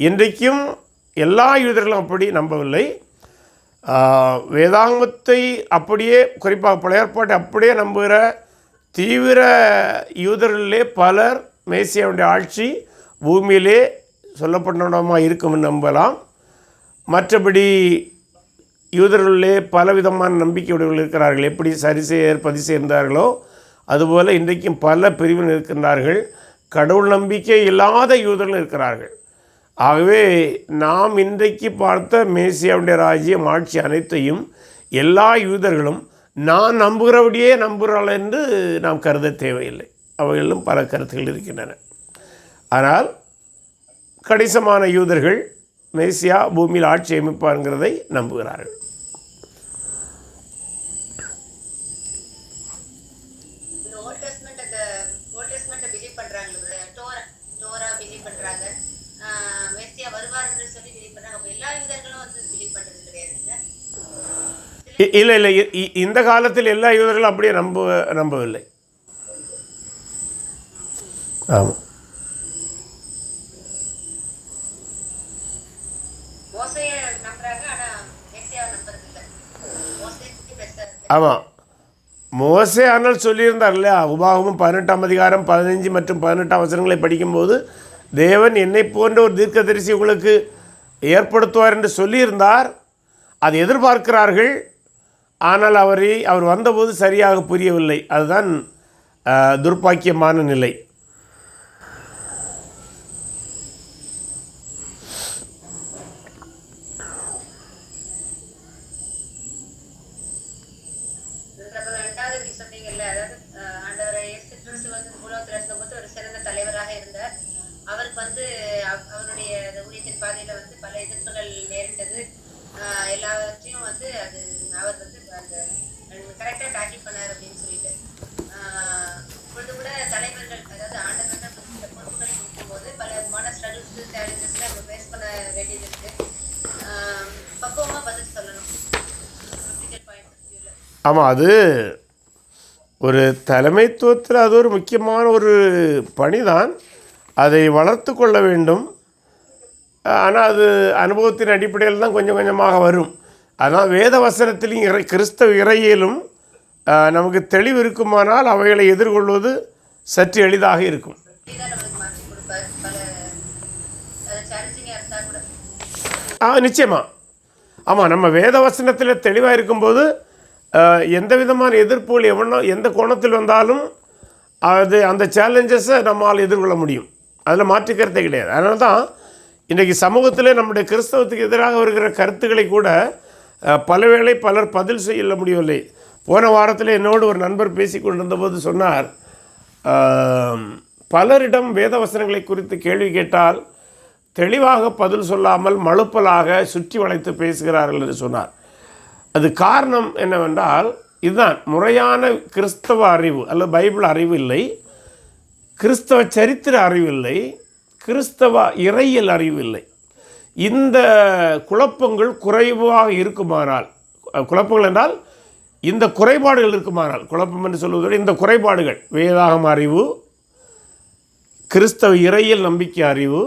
இன்றைக்கும் எல்லா யூதர்களும் அப்படி நம்பவில்லை. வேதாங்கத்தை அப்படியே, குறிப்பாக பழைய ஏற்பாட்டை அப்படியே நம்புகிற தீவிர யூதர்களிலே பலர் மேசியாவுடைய ஆட்சி பூமியிலே சொல்லப்பட்டமாக இருக்கும் நம்பலாம். மற்றபடி யூதர்களிலே பலவிதமான நம்பிக்கையுடையவர்கள் இருக்கிறார்கள். எப்படி சரிசெயர் பதிசெய்தார்களோ அதுபோல் இன்றைக்கும் பல பிரிவினர் இருக்கின்றார்கள். கடவுள் நம்பிக்கை இல்லாத யூதர்கள் இருக்கிறார்கள். ஆகவே நாம் இன்றைக்கு பார்த்த மேசியாவுடைய ராஜ்யம் ஆட்சி அனைத்தையும் எல்லா யூதர்களும் நான் நம்புகிறபடியே நம்புகிறாள் என்று நாம் கருத தேவையில்லை. அவைகளிலும் பல கருத்துக்கள் இருக்கின்றன. ஆனால் கணிசமான யூதர்கள் மேசியா பூமியில் ஆட்சி அமைப்பாருங்கிறதை நம்புகிறார்கள். இல்லை இல்லை, இந்த காலத்தில் எல்லா யூதர்களும் அப்படியே நம்பவில்லை. ஆமாம், ஆமாம். மோசே ஆனால் சொல்லியிருந்தார் இல்லையா, உபாகமும் 18ஆம் அதிகாரம் 15 மற்றும் 18ஆம் வசனங்களை படிக்கும்போது தேவன் என்னை போன்ற ஒரு தீர்க்கதரிசி உங்களுக்கு ஏற்படுத்துவார் என்று சொல்லியிருந்தார். அதை எதிர்பார்க்கிறார்கள். ஆனால் அவர் வந்தபோது சரியாக புரியவில்லை. அதுதான் துர்ப்பாக்கியமான நிலை. எல்லாவற்றையும் அது அவர் அந்த கரெக்டாக டேக்கிள் பண்ணார் அப்படின்னு சொல்லிட்டு இப்பொழுது கூட தலைவர்கள், அதாவது ஆண்டவர்கள் பொறுப்புகள் கொடுக்கும்போது பல விதமான ஸ்ட்ரகிள்ஸ் சேலஞ்சஸ்ல நம்ம ஃபேஸ் பண்ண வேண்டியது இருக்கு. பக்குவமாக பதில் சொல்லணும். ஆமாம், அது ஒரு தலைமைத்துவத்தில் அது ஒரு முக்கியமான ஒரு பணிதான். அதை வளர்த்து கொள்ள வேண்டும். ஆனால் அது அனுபவத்தின் அடிப்படையில் தான் கொஞ்சம் கொஞ்சமாக வரும். ஆனால் வேத வசனத்திலையும் கிறிஸ்தவ இறையிலும் நமக்கு தெளிவு இருக்குமானால் அவைகளை எதிர்கொள்வது சற்று எளிதாக இருக்கும். நிச்சயமாக. ஆமாம், நம்ம வேத வசனத்தில் தெளிவாக இருக்கும்போது எந்த விதமான எதிர்ப்புகள் எந்த கோணத்தில் வந்தாலும் அது அந்த சேலஞ்சஸை நம்மால் எதிர்கொள்ள முடியும். அதில் மாற்றுக்கருத்தே கிடையாது. அதனால தான் இன்றைக்கி சமூகத்தில் நம்முடைய கிறிஸ்தவத்துக்கு எதிராக வருகிற கருத்துக்களை கூட பலவேளை பலர் பதில் செய்ய முடியவில்லை. போன வாரத்தில் என்னோடு ஒரு நண்பர் பேசி கொண்டிருந்தபோது சொன்னார், பலரிடம் வேத வசனங்களை குறித்து கேள்வி கேட்டால் தெளிவாக பதில் சொல்லாமல் மழுப்பலாக சுற்றி வளைத்து பேசுகிறார்கள் என்று சொன்னார். அது காரணம் என்னவென்றால், இதுதான் முறையான கிறிஸ்தவ அறிவு அல்லது பைபிள் அறிவு இல்லை, கிறிஸ்தவ சரித்திர அறிவில்லை, கிறிஸ்தவ இறையியல் அறிவில்லை. இந்த குழப்பங்கள் குறைவாக இருக்குமானால், குழப்பங்கள் என்றால் இந்த குறைபாடுகள் இருக்குமானால், குழப்பம் என்று சொல்வதோடு இந்த குறைபாடுகள் வேதாகம அறிவு, கிறிஸ்தவ இறையியல் நம்பிக்கை அறிவு,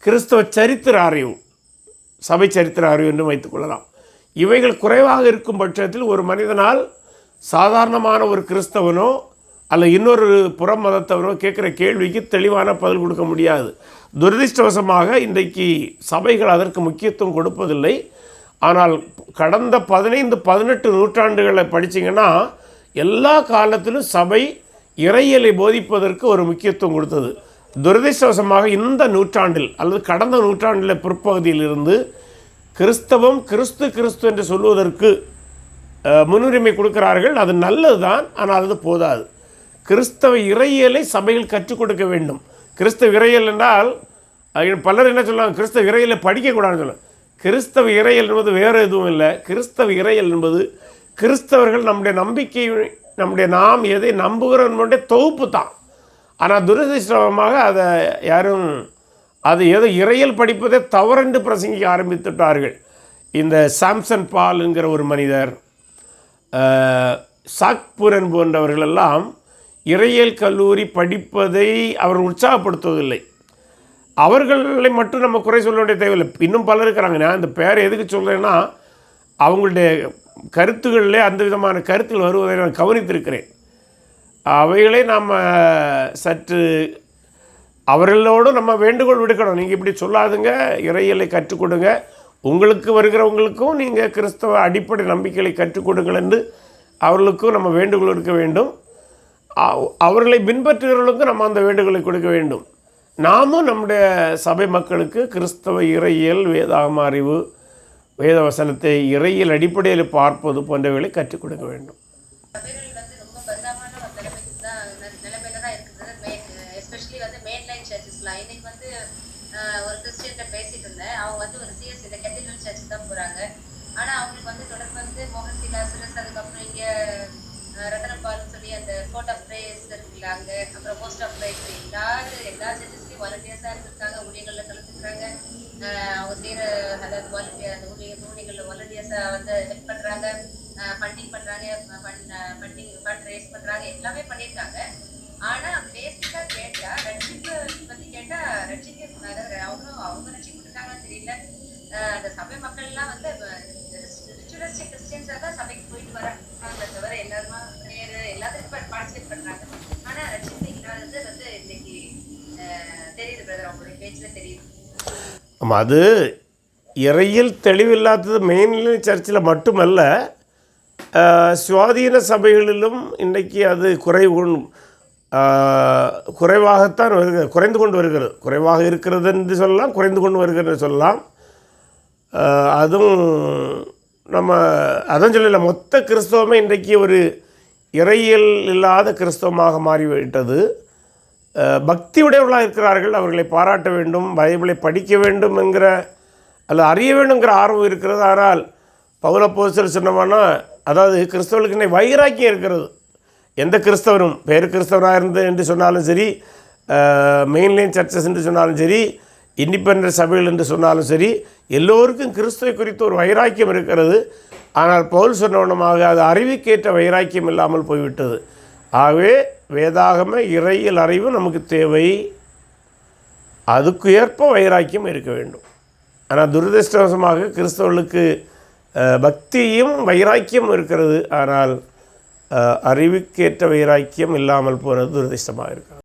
கிறிஸ்தவ சரித்திர அறிவு, சபை சரித்திர அறிவு என்று வைத்துக்கொள்ளலாம். இவைகள் குறைவாக இருக்கும் பட்சத்தில் ஒரு மனிதனால் சாதாரணமான ஒரு கிறிஸ்தவனோ அல்ல இன்னொரு புறம் மதத்தவனோ கேட்குற கேள்விக்கு தெளிவான பதில் கொடுக்க முடியாது. துரதிர்ஷ்டவசமாக இன்றைக்கு சபைகள் அதற்கு முக்கியத்துவம் கொடுப்பதில்லை. ஆனால் கடந்த 15-18 நூற்றாண்டுகளை படித்தீங்கன்னா எல்லா காலத்திலும் சபை இறையியலை போதிப்பதற்கு ஒரு முக்கியத்துவம் கொடுத்தது. துரதிர்ஷ்டவசமாக இந்த நூற்றாண்டில் அல்லது கடந்த நூற்றாண்டில் பிற்பகுதியிலிருந்து கிறிஸ்தவம் கிறிஸ்து என்று சொல்வதற்கு முன்னுரிமை கொடுக்கிறார்கள். அது நல்லது தான், ஆனால் அது போதாது. கிறிஸ்தவ இறையியலை சபைகள் கற்றுக் கொடுக்க வேண்டும். கிறிஸ்தவ இறையியல் என்றால் பலர் என்ன சொல்லுவாங்க, கிறிஸ்தவ இறையியலை படிக்கக்கூடாதுன்னு சொல்லுவாங்க. கிறிஸ்தவ இறையியல் என்பது வேறு எதுவும் இல்லை. கிறிஸ்தவ இறையியல் என்பது கிறிஸ்தவர்கள் நம்முடைய நம்பிக்கை, நாம் எதை நம்புகிறோம் தொகுப்பு தான். ஆனால் துரதிர்ஷ்டமாக அதை யாரும் அது ஏதோ இறையியல் படிப்பதை தவறென்று பிரசங்கிக்க ஆரம்பித்துட்டார்கள். இந்த சாம்சன் பால்ங்கிற ஒரு மனிதர், சாக்பூரன் போன்றவர்களெல்லாம் இறையியல் கல்லூரி படிப்பதை அவர் உற்சாகப்படுத்துவதில்லை. அவர்களை மட்டும் நம்ம குறை சொல்ல வேண்டிய தேவையில்லை. இன்னும் பலர் இருக்கிறாங்க. நான் இந்த பேரை எதுக்கு சொல்கிறேன்னா, அவங்களுடைய கருத்துக்களிலே அந்த விதமான கருத்துக்கள் வருவதை நான் கவனித்திருக்கிறேன். அவைகளை நாம் சற்று அவர்களோடு நம்ம வேண்டுகோள் விடுக்கணும். நீங்கள் இப்படி சொல்லாதுங்க, இறையியலை கற்றுக் கொடுங்க, உங்களுக்கு வருகிறவங்களுக்கும் நீங்கள் கிறிஸ்தவ அடிப்படை நம்பிக்கைகளை கற்றுக் கொடுங்கள் என்று அவர்களுக்கும் நம்ம வேண்டுகோள் எடுக்க வேண்டும். அவர்களை பின்பற்றுகிறவர்களுக்கும் நம்ம அந்த வேண்டுகோளை கொடுக்க வேண்டும். நாமும் நம்முடைய சபை மக்களுக்கு கிறிஸ்தவ இறையியல், வேதாகம அறிவு, வேத வசனத்தை இறையியல் அடிப்படையில் பார்ப்பது போன்றவைகளை கற்றுக் கொடுக்க வேண்டும். சபைகள் வந்து ரொம்ப பரிதாபமான ஒரு நிலைமையில தான் இருக்குது. எஸ்பெஷலி வந்து மெயின்லைன் சர்ச்சஸ்லாம். இன்னைக்கு வந்து ஒரு கிறிஸ்டியன்ட்ட பேசிட்டு இருந்தேன். அவங்க வந்து ஒரு சிஎஸ் இந்த கேத்தீட்ரல் சர்ச் தான் போறாங்க. ஆனா அவங்களுக்கு வந்து தொடர்ந்து வந்து மோகன் லாசரஸ், அதுக்கப்புறம் இங்க ரத்தனபால்னு சொல்லி அந்த கோர்ட் ஆஃப் பிரேயர்ஸ் இருக்குல்ல, அங்க அப்புறம் போஸ்ட் ஆஃப் பிரேயர்ஸ் எல்லா சர்ச்சஸ்லயும் வாலண்டியர்ஸா இருக்காங்க, ஊழியர்கள்ல கலந்துக்கிறாங்க. அவங்க செய்யற அதாவது வாலண்டியர் அந்த ஊழியர்கள்ல வாலண்டியர்ஸா வந்து ஹெல்ப் பண்றாங்க, ஃபண்டிங் பண்றாங்க, ஃபண்ட் ரேஸ் பண்றாங்க, எல்லாமே பண்ணியிருக்காங்க. ஆனா பேசிக்கா கேட்டா ரட்சிப்பு பத்தி கேட்டா அவங்க ரட்சிக்கப்பட்டிருக்காங்கன்னு தெரியல. அந்த சபை மக்கள் எல்லாம் வந்து ரிச்சுவலிஸ்டிக் கிறிஸ்டியன்ஸா தான் சபைக்கு போயிட்டு வராங்க தவிர எல்லாருமா எல்லாத்துக்கும் பார்ட்டிசிபேட் பண்றாங்க. ஆனா ரட்சிப்பு இல்லாதது வந்து இன்னைக்கு தெரியுது பிரதர், அவங்களுடைய பேச்சுல தெரியுது. ஆமாம், அது இறையில் தெளிவில்லாதது மெயின்லைன் சர்ச்சில் மட்டுமல்ல, சுவாதீன சபைகளிலும் இன்றைக்கி அது குறைவாகத்தான் வருகிறது, குறைந்து கொண்டு வருகிறது. குறைவாக இருக்கிறது என்று சொல்லலாம், குறைந்து கொண்டு வருகிறது சொல்லலாம். அதுவும் நம்ம அதான் சொல்லல, மொத்த கிறிஸ்தவமே இன்றைக்கி ஒரு இறையியல் இல்லாத கிறிஸ்தவமாக மாறிவிட்டது. பக்தியுடையவர்களாக இருக்கிறார்கள், அவர்களை பாராட்ட வேண்டும், பைபிளை படிக்க வேண்டும் என்கிற அல்லது அறிய வேண்டுங்கிற ஆர்வம் இருக்கிறது. ஆனால் பவுலப்போஸ்தலர் சொன்னோம்னா, அதாவது கிறிஸ்தவர்களுக்கு இன்னைக்கு வைராக்கியம் இருக்கிறது. எந்த கிறிஸ்தவரும் பேர் கிறிஸ்தவராக இருந்து என்று சொன்னாலும் சரி, மெயின்லைன் சர்ச்சஸ் என்று சொன்னாலும் சரி, இண்டிபெண்டன்ட் சபைகள் என்று சொன்னாலும் சரி, எல்லோருக்கும் கிறிஸ்துவை குறித்து ஒரு வைராக்கியம் இருக்கிறது. ஆனால் பவுல் சொன்னவனமாக அது அறிவுக்கேற்ற வைராக்கியம் இல்லாமல் போய்விட்டது. ஆகவே வேதாகம இறையியல் அறிவு நமக்கு தேவை, அதுக்கு ஏற்ப வைராக்கியம் இருக்க வேண்டும். ஆனால் துரதிர்ஷ்டவசமாக கிறிஸ்தவர்களுக்கு பக்தியும் வைராக்கியம் இருக்கிறது, ஆனால் அறிவுக்கேற்ற வைராக்கியம் இல்லாமல் போகிறது துரதிர்ஷ்டமாக இருக்கிறது.